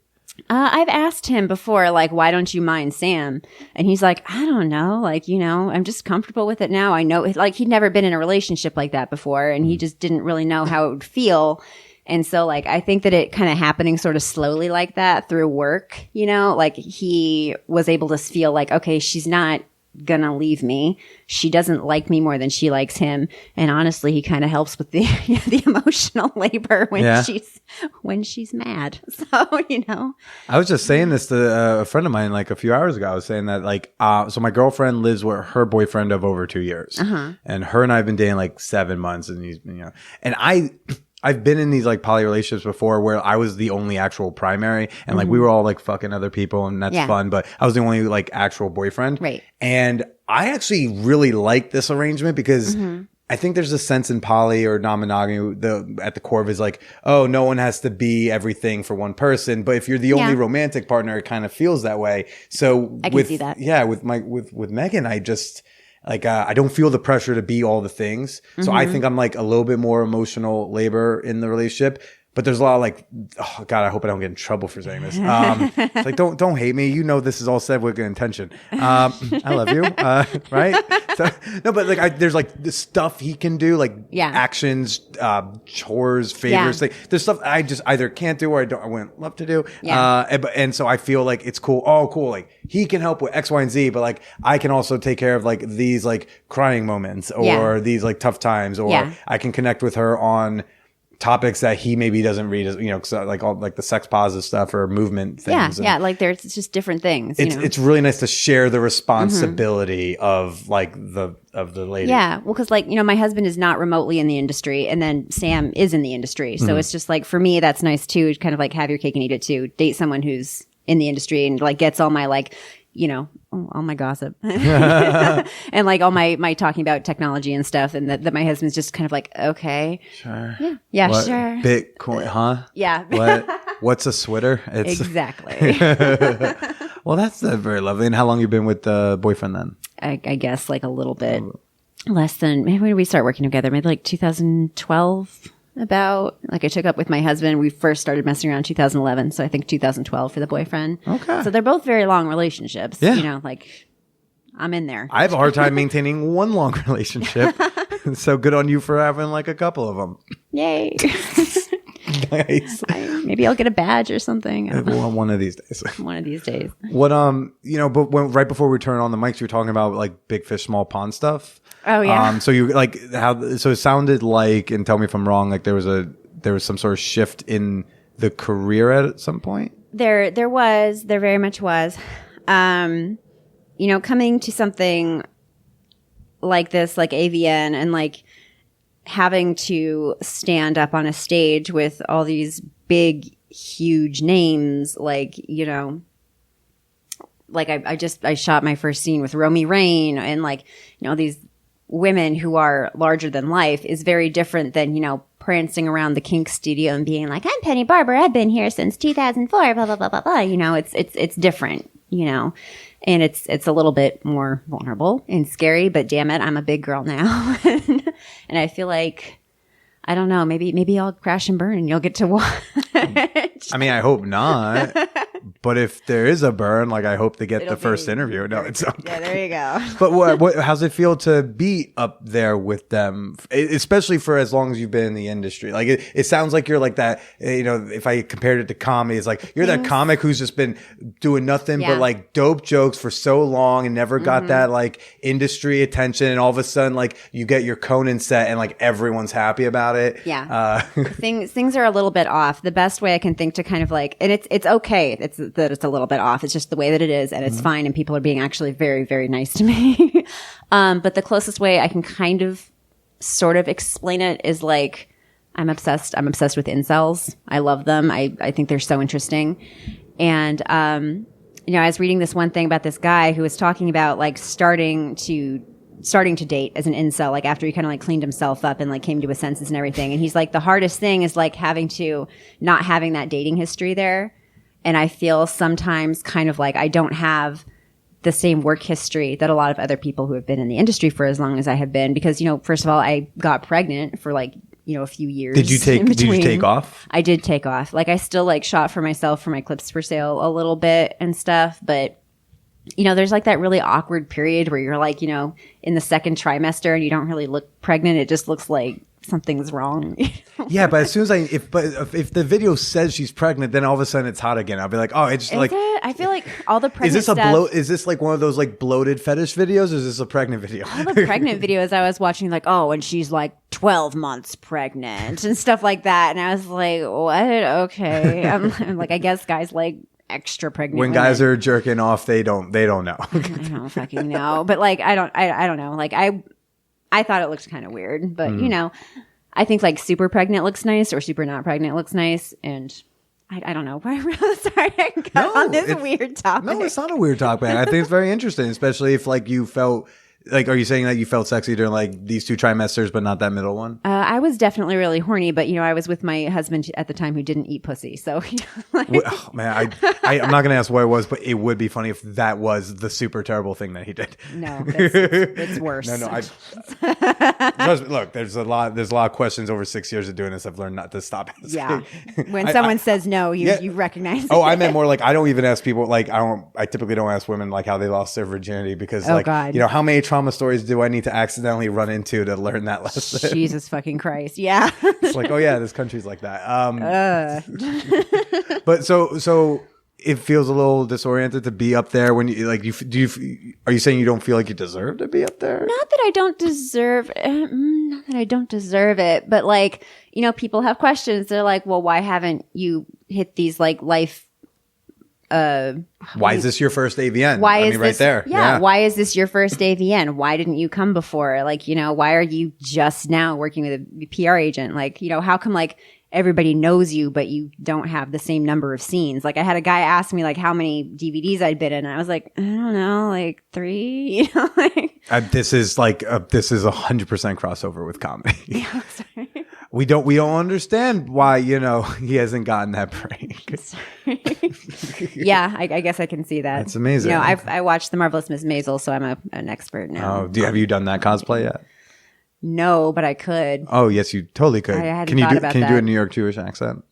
H: I've asked him before, like, why don't you mind Sam? And he's like, I don't know. Like, you know, I'm just comfortable with it now. I know, like, he'd never been in a relationship like that before, and he just didn't really know how it would feel. And so, like, I think that it kind of happening sort of slowly like that through work, you know, like he was able to feel like, okay, she's not gonna leave me. She doesn't like me more than she likes him. And honestly, he kind of helps with the the emotional labor when she's mad. So, you know,
A: I was just saying this to a friend of mine like a few hours ago. I was saying that like, so my girlfriend lives with her boyfriend of over 2 years, and her and I have been dating like 7 months, and he's, you know, and I've been in these like poly relationships before where I was the only actual primary, and like we were all like fucking other people, and that's fun, but I was the only like actual boyfriend.
H: Right.
A: And I actually really like this arrangement because I think there's a sense in poly or non-monogamy at the core of it is like, oh, no one has to be everything for one person. But if you're the only romantic partner, it kind of feels that way. So
H: I can see that.
A: Yeah, with Megan, I just like I don't feel the pressure to be all the things. So I think I'm like a little bit more emotional labor in the relationship. But there's a lot of like, oh God, I hope I don't get in trouble for saying this. It's like, don't hate me. You know, this is all said with good intention. I love you, right? So, no, but like, there's like the stuff he can do, like actions, chores, favors. Like, there's stuff I just either can't do or I wouldn't love to do. And so I feel like it's cool. Oh, cool. Like he can help with X, Y, and Z, but like I can also take care of like these like crying moments or these like tough times, or I can connect with her on topics that he maybe doesn't read, as like all like the sex positive stuff or movement things.
H: Like there's just different things.
A: It's really nice to share the responsibility of like of the lady.
H: Yeah, well, because like my husband is not remotely in the industry, and then Sam is in the industry, so it's just like for me that's nice too. Kind of like have your cake and eat it too. Date someone who's in the industry and like gets all my like all my gossip and like all my talking about technology and stuff, and that my husband's just kind of like, okay,
A: sure,
H: yeah,
A: what,
H: sure,
A: Bitcoin, huh?
H: Yeah.
A: What's a Switter? It's
H: exactly.
A: Well, that's very lovely. And how long you been with the boyfriend then?
H: I guess like a little bit less than, maybe when did we start working together? Maybe like 2012. About like I took up with my husband. We first started messing around in 2011, so I think 2012 for the boyfriend. Okay, so they're both very long relationships. Yeah, like I'm in there.
A: I have a hard time maintaining one long relationship. So good on you for having like a couple of them.
H: Yay!
A: Nice.
H: Maybe I'll get a badge or something.
A: One of these days.
H: One of these days.
A: What but right before we turn on the mics, you were talking about like big fish, small pond stuff.
H: Oh yeah.
A: So you like how? So it sounded like, and tell me if I'm wrong. Like there was some sort of shift in the career at some point.
H: There very much was. Coming to something like this, like AVN, and like having to stand up on a stage with all these big, huge names, like like I shot my first scene with Romy Rain, and like these women who are larger than life is very different than prancing around the kink studio and being like, I'm Penny Barber, I've been here since 2004, blah blah blah blah blah. It's different, and it's a little bit more vulnerable and scary. But damn it, I'm a big girl now, and I feel like, I don't know, maybe I'll crash and burn and you'll get to watch.
A: I mean, I hope not. But if there is a burn, like I hope to get the first interview. No, it's okay.
H: Yeah, there you go.
A: But what? How's it feel to be up there with them, especially for as long as you've been in the industry? Like it sounds like you're like that. If I compared it to comedy, it's like you're that comic who's just been doing nothing but like dope jokes for so long and never got that like industry attention, and all of a sudden like you get your Conan set and like everyone's happy about it.
H: Yeah, things are a little bit off. The best way I can think to kind of like, and it's okay. It's that it's a little bit off. It's just the way that it is, and it's fine. And people are being actually very, very nice to me. But the closest way I can kind of sort of explain it is like, I'm obsessed with incels. I love them. I think they're so interesting. And, I was reading this one thing about this guy who was talking about like starting to date as an incel, like after he kind of like cleaned himself up and like came to his senses and everything. And he's like, the hardest thing is like not having that dating history there. And I feel sometimes kind of like I don't have the same work history that a lot of other people who have been in the industry for as long as I have been, because, first of all, I got pregnant for like, a few years.
A: Did you take off?
H: I did take off. Like I still like shot for myself for my clips for sale a little bit and stuff. But, there's like that really awkward period where you're like, in the second trimester and you don't really look pregnant. It just looks like something's wrong.
A: Yeah, but as soon as if the video says she's pregnant, then all of a sudden it's hot again. I'll be like, oh, it's just
H: I feel like all the pregnant
A: Is this like one of those like bloated fetish videos, or is this a pregnant video?
H: All the pregnant videos I was watching, like, oh, and she's like 12 months pregnant and stuff like that, and I was like, what? Okay, I'm like, I guess guys like extra pregnant
A: when
H: women.
A: Guys are jerking off, they don't know.
H: I don't fucking know, but like I don't know, like I thought it looked kind of weird, but I think like super pregnant looks nice or super not pregnant looks nice, and I don't know. I'm really sorry I got on this weird topic.
A: No, it's not a weird topic. I think it's very interesting, especially if like you felt Like, are you saying that you felt sexy during like these 2 trimesters, but not that middle one?
H: I was definitely really horny, but I was with my husband at the time who didn't eat pussy. So,
A: Oh, man, I'm not gonna ask what it was, but it would be funny if that was the super terrible thing that he did.
H: No, it's worse.
A: No. Trust me, look, there's a lot of questions over 6 years of doing this. I've learned not to stop asking.
H: Yeah, when someone says no, you recognize.
A: Oh, I meant more like I don't even ask people. Like I typically don't ask women like how they lost their virginity because
H: God.
A: how many trauma stories do I need to accidentally run into to learn that lesson?
H: Jesus fucking Christ! Yeah,
A: it's like, oh yeah, this country's like that. But so it feels a little disoriented to be up there when you like are you saying you don't feel like you deserve to be up there?
H: Not that I don't deserve it, but like, people have questions. They're like, well, why haven't you hit these like life
A: why is this your first AVN?
H: Right
A: there.
H: Yeah. Why is this your first AVN? Why didn't you come before? Like, why are you just now working with a PR agent? Like, how come like everybody knows you, but you don't have the same number of scenes? Like I had a guy ask me like how many DVDs I'd been in. And I was like, I don't know, like 3,
A: This is 100% crossover with comedy.
H: Yeah, sorry.
A: We don't understand why, he hasn't gotten that break.
H: Yeah, I guess I can see that.
A: That's amazing.
H: I watched The Marvelous Miss Maisel, so I'm an expert now.
A: Oh, have you done that cosplay yet?
H: No, but I could.
A: Oh, yes, you totally could.
H: I hadn't thought about
A: Can you do a
H: that.
A: New York Jewish accent?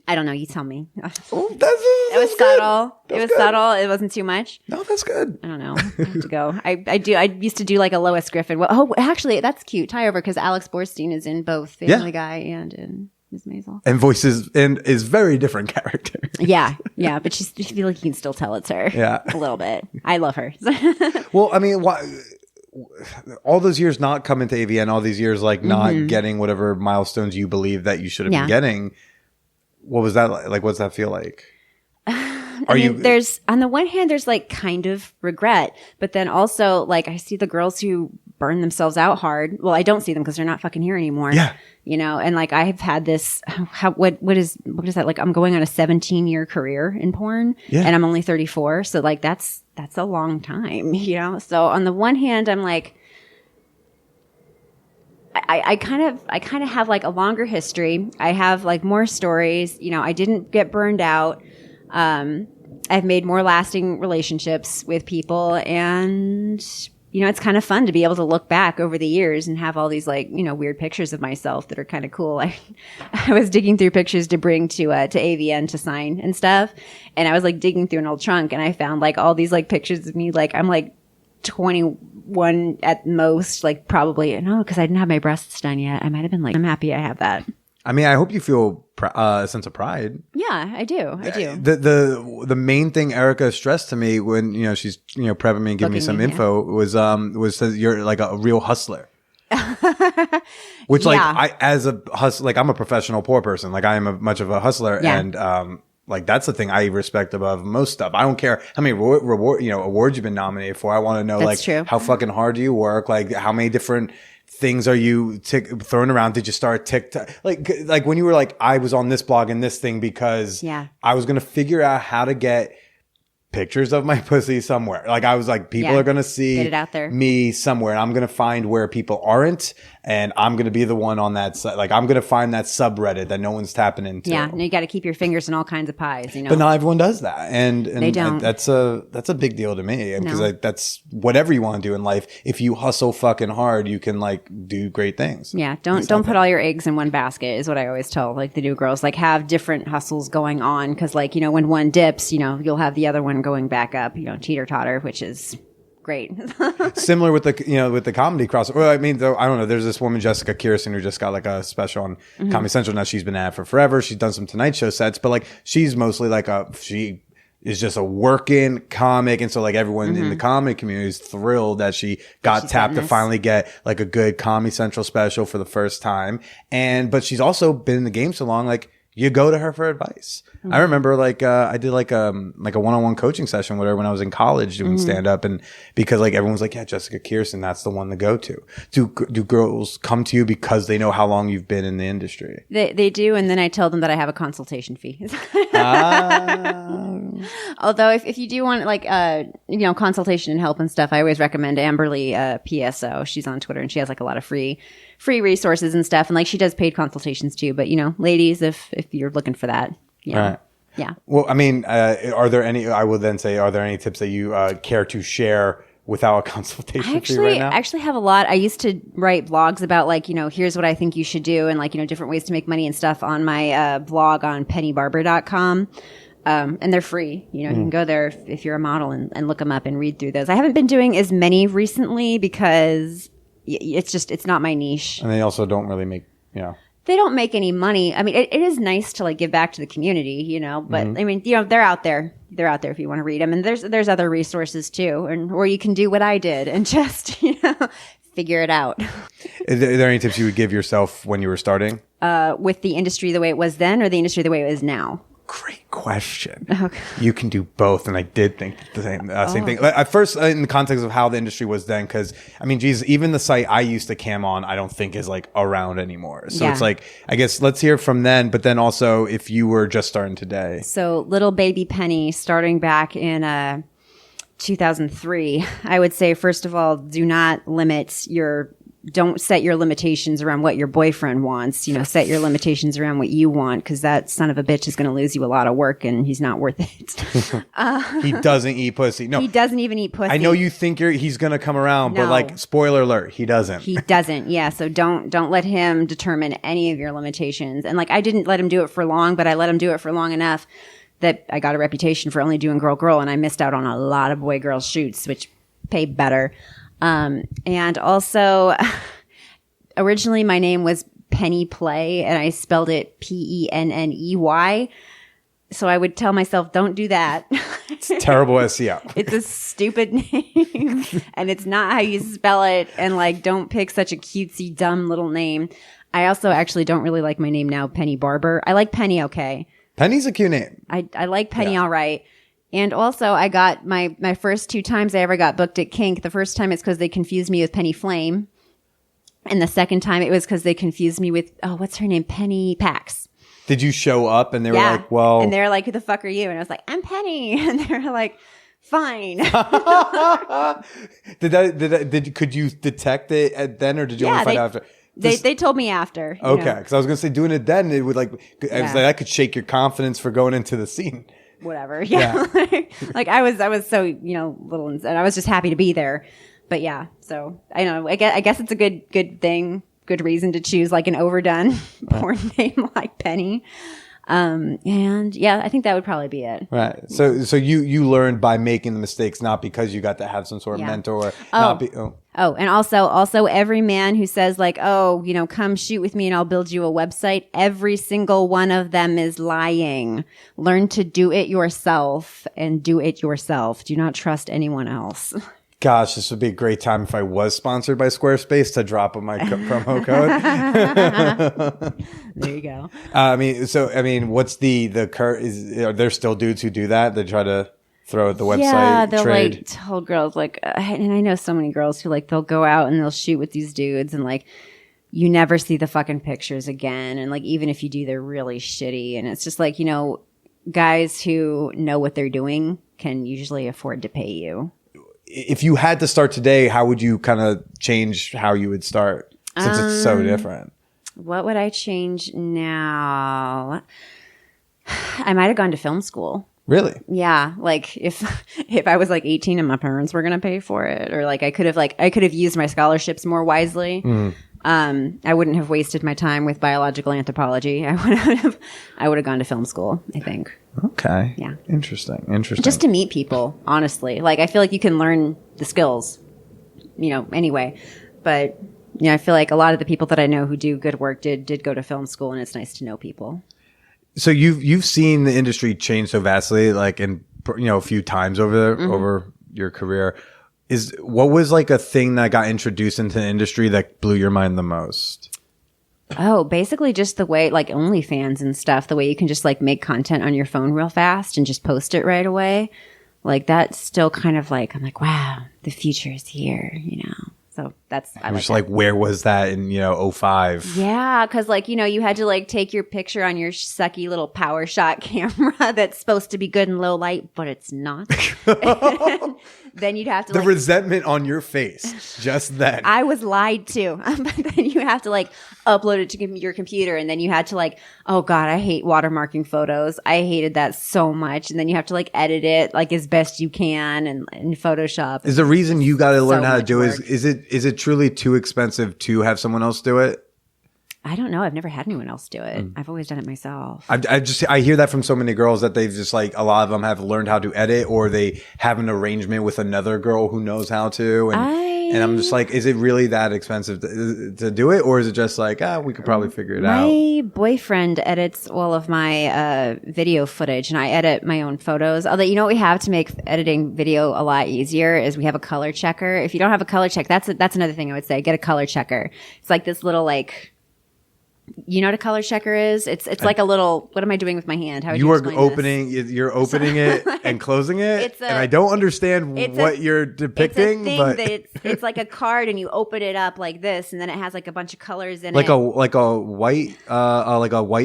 H: I don't know. You tell me.
A: Oh,
H: it was subtle. Subtle. It wasn't too much.
A: No, that's good.
H: I don't know. I have to go. I used to do like a Lois Griffin. Well, oh, actually, that's cute. Tie over because Alex Borstein is in both Family Guy and in Miss Maisel.
A: And voices and is very different character.
H: Yeah. But I feel like you can still tell it's her.
A: Yeah,
H: a little bit. I love her.
A: Well, I mean, why? All those years not coming to AVN, all these years like not getting whatever milestones you believe that you should have been getting. What was that like? Like, what's that feel like?
H: There's on the one hand, there's like kind of regret, but then also like I see the girls who burn themselves out hard. Well, I don't see them because they're not fucking here anymore.
A: Yeah.
H: And like I have had this, what is that? Like I'm going on a 17-year career in porn and I'm only 34. So like that's a long time, So on the one hand, I'm like, I kind of have like a longer history. I have like more stories. I didn't get burned out. I've made more lasting relationships with people, and it's kind of fun to be able to look back over the years and have all these like weird pictures of myself that are kind of cool. I was digging through pictures to bring to AVN to sign and stuff, and I was like digging through an old trunk, and I found like all these like pictures of me. Like I'm like 21 at most, like probably because I didn't have my breasts done yet. I might have been like, I'm happy I have that.
A: I mean, I hope you feel a sense of pride.
H: Yeah, I do.
A: The main thing Erica stressed to me when she's prepping me and giving me some info was that you're like a real hustler. Which like I as a hustler, like I'm a professional poor person. Like I am much of a hustler, and like that's the thing I respect above most stuff. I don't care how many awards you've been nominated for. I want to know
H: that's true.
A: How fucking hard do you work? Like how many different things are you throwing around? Did you start TikTok? Like when you were like, I was on this blog and this thing because I was going to figure out how to get pictures of my pussy somewhere. Like I was like, people are going to see
H: get it out there.
A: Me somewhere, and I'm going to find where people aren't, and I'm going to be the one on that. Like I'm going to find that subreddit that no one's tapping into.
H: Yeah, and you got to keep your fingers in all kinds of pies,
A: But not everyone does that, and
H: they don't.
A: That's a big deal to me because that's whatever you want to do in life. If you hustle fucking hard, you can like do great things.
H: Yeah, don't put all your eggs in one basket is what I always tell like the new girls. Like have different hustles going on because like when one dips, you'll have the other one going back up. Teeter totter, which is great.
A: Similar with the comedy crossover. Well, I mean, though, I don't know. There's this woman, Jessica Kirsten, who just got like a special on Comedy Central. Now she's been at it for forever. She's done some Tonight Show sets, but like she's mostly like she is just a working comic, and so like everyone in the comedy community is thrilled that she got tapped to finally get like a good Comedy Central special for the first time. But she's also been in the game so long, like you go to her for advice. I remember like I did like a one-on-one coaching session with her when I was in college doing stand-up, and because like everyone was like, yeah, Jessica Kirsten, that's the one to go to. Do girls come to you because they know how long you've been in the industry?
H: They do, and then I tell them that I have a consultation fee. Although if you do want like consultation and help and stuff, I always recommend Amberly PSO. She's on Twitter and she has like a lot of free resources and stuff, and like she does paid consultations too. But ladies, if you're looking for that,
A: Right.
H: Yeah.
A: Well, I mean, are there any tips that you care to share without a consultation fee right now?
H: I actually have a lot. I used to write blogs about like, here's what I think you should do and like, different ways to make money and stuff on my blog on pennybarber.com. And they're free. You can go there if you're a model and look them up and read through those. I haven't been doing as many recently because it's not my niche.
A: And they also don't really make,
H: They don't make any money. I mean, it is nice to like give back to the community, but I mean, they're out there. They're out there if you want to read them. And there's other resources too. Or you can do what I did and just, figure it out.
A: Are there any tips you would give yourself when you were starting?
H: With the industry the way it was then or the industry the way it is now?
A: Great question.
H: Okay.
A: You can do both, and I did think the same thing. At first, in the context of how the industry was then, because I mean, geez, even the site I used to cam on, I don't think is like around anymore. So it's like, I guess let's hear from then, but then also if you were just starting today.
H: So little baby Penny, starting back in 2003, I would say first of all, don't set your limitations around what your boyfriend wants. Set your limitations around what you want, because that son of a bitch is going to lose you a lot of work and he's not worth it.
A: He doesn't eat pussy. No,
H: he doesn't even eat pussy.
A: I know you think he's going to come around, but like, spoiler alert, he doesn't.
H: He doesn't. Yeah. So don't let him determine any of your limitations. And like, I didn't let him do it for long, but I let him do it for long enough that I got a reputation for only doing girl, and I missed out on a lot of boy-girl shoots, which pay better. And also, originally my name was Penny Play, and I spelled it Penney. So I would tell myself, don't do that.
A: It's terrible SEO.
H: It's a stupid name, and it's not how you spell it. And like, don't pick such a cutesy, dumb little name. I also actually don't really like my name now, Penny Barber. I like Penny okay.
A: Penny's a cute name.
H: I like Penny all right. And also, I got my first 2 times I ever got booked at Kink. The first time it's because they confused me with Penny Flame. And the second time it was because they confused me with, what's her name? Penny Pax.
A: Did you show up and they were like, well.
H: And they were like, who the fuck are you? And I was like, I'm Penny. And they were like, fine.
A: Could you detect it then, or did you only find out after?
H: They told me after.
A: Okay. Because I was going to say, doing it then, it would I was like, that could shake your confidence for going into the scene.
H: Whatever. Yeah. Like I was so, little, and I was just happy to be there. But yeah, so I know, I guess it's a good thing, good reason to choose like an overdone porn name like Penny. And yeah, I think that would probably be it.
A: Right. So you learned by making the mistakes, not because you got to have some sort of mentor. And also every man who says like, come shoot with me and I'll build you a website, every single one of them is lying. Learn to do it yourself and do it yourself. Do not trust anyone else. Gosh, this would be a great time if I was sponsored by Squarespace to drop my promo code.
H: There you go.
A: What's the current? Are there still dudes who do that? They try to throw at the website.
H: Yeah, they'll
A: trade.
H: like tell girls like, and I know so many girls who like they'll go out and they'll shoot with these dudes and like you never see the fucking pictures again, and like even if you do, they're really shitty, and it's just like guys who know what they're doing can usually afford to pay you.
A: If you had to start today, how would you kind of change how you would start since it's so different?
H: What would I change now? I might have gone to film school.
A: Really?
H: Yeah. Like if I was like 18 and my parents were going to pay for it, or like I could have used my scholarships more wisely. I wouldn't have wasted my time with biological anthropology. I would have gone to film school, I think.
A: Okay.
H: Yeah.
A: Interesting.
H: Just to meet people, honestly. Like I feel like you can learn the skills, anyway. But I feel like a lot of the people that I know who do good work did go to film school, and it's nice to know people.
A: So you've seen the industry change so vastly, like in a few times over your career. What was like a thing that got introduced into the industry that blew your mind the most?
H: Oh, basically just the way like OnlyFans and stuff, the way you can just like make content on your phone real fast and just post it right away. Like that's still kind of like, I'm like, wow, the future is here, So I
A: I'm
H: like
A: just
H: that.
A: like, where was that in, '05?
H: Yeah, because like you had to like take your picture on your sucky little power shot camera that's supposed to be good in low light, but it's not. Then you'd have to
A: The
H: like
A: resentment on your face, just then.
H: I was lied to. But then you have to like upload it to your computer, and then you had to like, oh God, I hate watermarking photos. I hated that so much. And then you have to like edit it like as best you can and in Photoshop.
A: Is the reason you got to learn how to
H: much
A: do
H: work.
A: is it truly too expensive to have someone else do it?
H: I don't know. I've never had anyone else do it. I've always done it myself.
A: I hear that from so many girls that they've just like, a lot of them have learned how to edit, or they have an arrangement with another girl who knows how to. And I'm just like, is it really that expensive to do it? Or is it just like, we could probably figure it out?
H: My boyfriend edits all of my video footage, and I edit my own photos. Although, you know what we have to make editing video a lot easier is we have a color checker. If you don't have a color check, that's another thing I would say. Get a color checker. It's like this little like... You know what a color checker is? It's like a little. What am I doing with my hand? How would you
A: are
H: explain
A: opening.
H: this?
A: You're opening it and closing it, and I don't understand what you're depicting.
H: It's a thing
A: but
H: that it's like a card, and you open it up like this, and then it has like a bunch of colors in
A: like
H: it.
A: like a white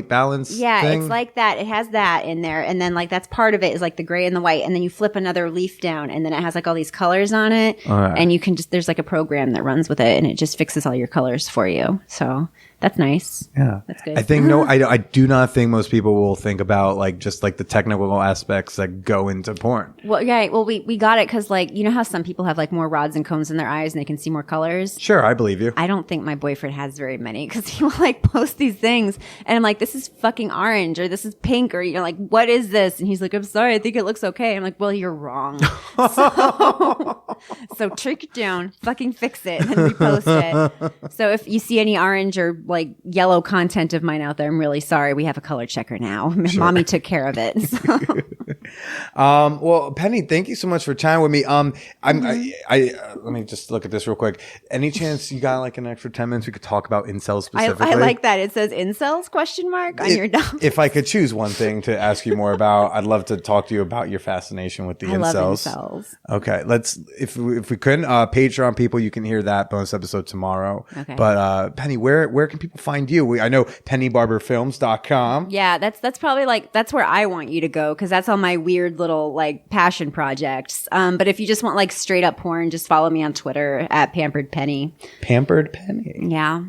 A: balance.
H: Yeah,
A: thing?
H: it's like that. It has that in there, and then like that's part of it is like the gray and the white, and then you flip another leaf down, and then it has like all these colors on it, and you can just there's like a program that runs with it, and it just fixes all your colors for you. So. That's nice.
A: Yeah.
H: That's good.
A: I think, I do not think most people will think about like just like the technical aspects that go into porn.
H: Well, yeah. Well, we got it because like, you know how some people have like more rods and cones in their eyes and they can see more colors?
A: Sure. I believe you.
H: I don't think my boyfriend has very many because he will like post these things and I'm like, this is fucking orange or this is pink or you're like, what is this? And he's like, I'm sorry. I think it looks okay. I'm like, well, you're wrong. So trick it down, fucking fix it and then repost it. So if you see any orange or like yellow content of mine out there, I'm really sorry. We have a color checker now. Sure. Mommy took care of it. So.
A: Well, Penny, thank you so much for chatting with me. Let me just look at this real quick. Any chance you got like an extra 10 minutes we could talk about incels specifically?
H: I like that. It says incels question mark on your notes.
A: If I could choose one thing to ask you more about, I'd love to talk to you about your fascination with the incels.
H: I love incels.
A: Okay, if we couldn't, Patreon people, you can hear that bonus episode tomorrow. Okay. But Penny, where can people find you? I know pennybarberfilms.com.
H: Yeah, that's probably like that's where I want you to go because that's all my weird little like passion projects. But if you just want like straight up porn, just follow me on Twitter at Pampered Penny. Pampered Penny. Yeah.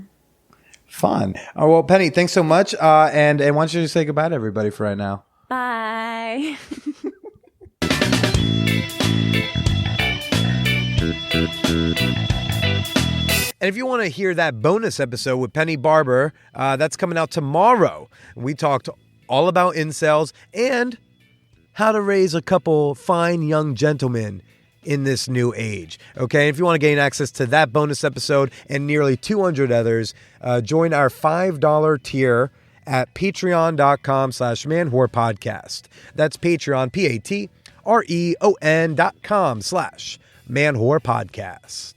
A: Fun. Oh, well, Penny, thanks so much. And why don't you just say goodbye to everybody for right now?
H: Bye.
A: And if you want to hear that bonus episode with Penny Barber, that's coming out tomorrow. We talked all about incels and how to raise a couple fine young gentlemen in this new age. Okay, if you want to gain access to that bonus episode and nearly 200 others, join our $5 tier at patreon.com/manwhorepodcast. That's Patreon, patreon.com/manwhorepodcast.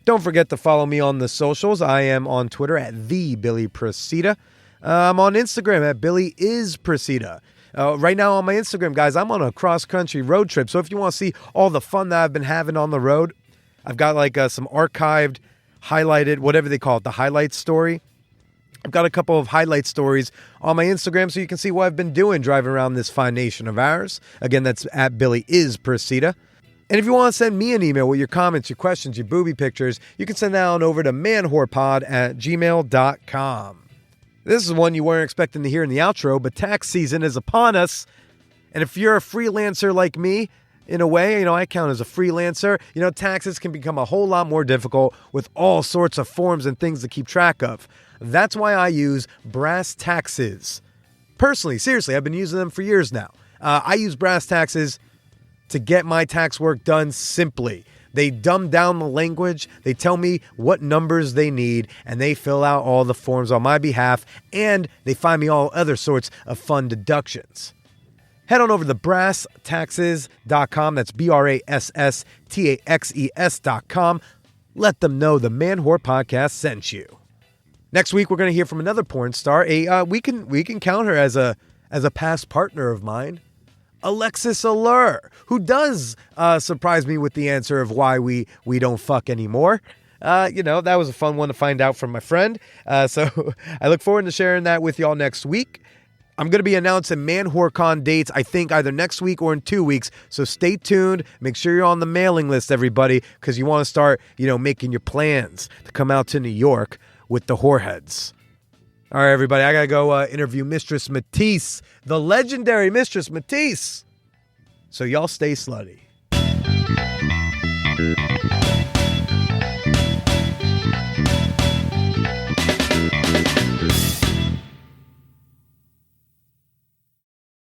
A: Don't forget to follow me on the socials. I am on Twitter at @BillyPresida. I'm on Instagram at BillyIsPresida. Right now on my Instagram, guys, I'm on a cross-country road trip. So if you want to see all the fun that I've been having on the road, I've got like some archived, highlighted, whatever they call it, the highlight story. I've got a couple of highlight stories on my Instagram so you can see what I've been doing driving around this fine nation of ours. Again, that's at BillyIsPresida. And if you want to send me an email with your comments, your questions, your booby pictures, you can send that on over to manwhorepod@gmail.com. This is one you weren't expecting to hear in the outro, but tax season is upon us. And if you're a freelancer like me, in a way, I count as a freelancer, taxes can become a whole lot more difficult with all sorts of forms and things to keep track of. That's why I use Brass Taxes. Personally, seriously, I've been using them for years now. I use Brass Taxes to get my tax work done simply. They dumb down the language, they tell me what numbers they need, and they fill out all the forms on my behalf, and they find me all other sorts of fun deductions. Head on over to brasstaxes.com, that's BRASSTAXES.com. Let them know the Man Whore Podcast sent you. Next week, we're going to hear from another porn star. We can count her as a past partner of mine. Alexis Allure, who does surprise me with the answer of why we don't fuck anymore. that was a fun one to find out from my friend. So I look forward to sharing that with y'all next week. I'm going to be announcing ManWhoreCon dates, I think, either next week or in 2 weeks. So stay tuned. Make sure you're on the mailing list, everybody, because you want to start, making your plans to come out to New York with the whoreheads. All right, everybody, I got to go interview Mistress Matisse, the legendary Mistress Matisse. So y'all stay slutty.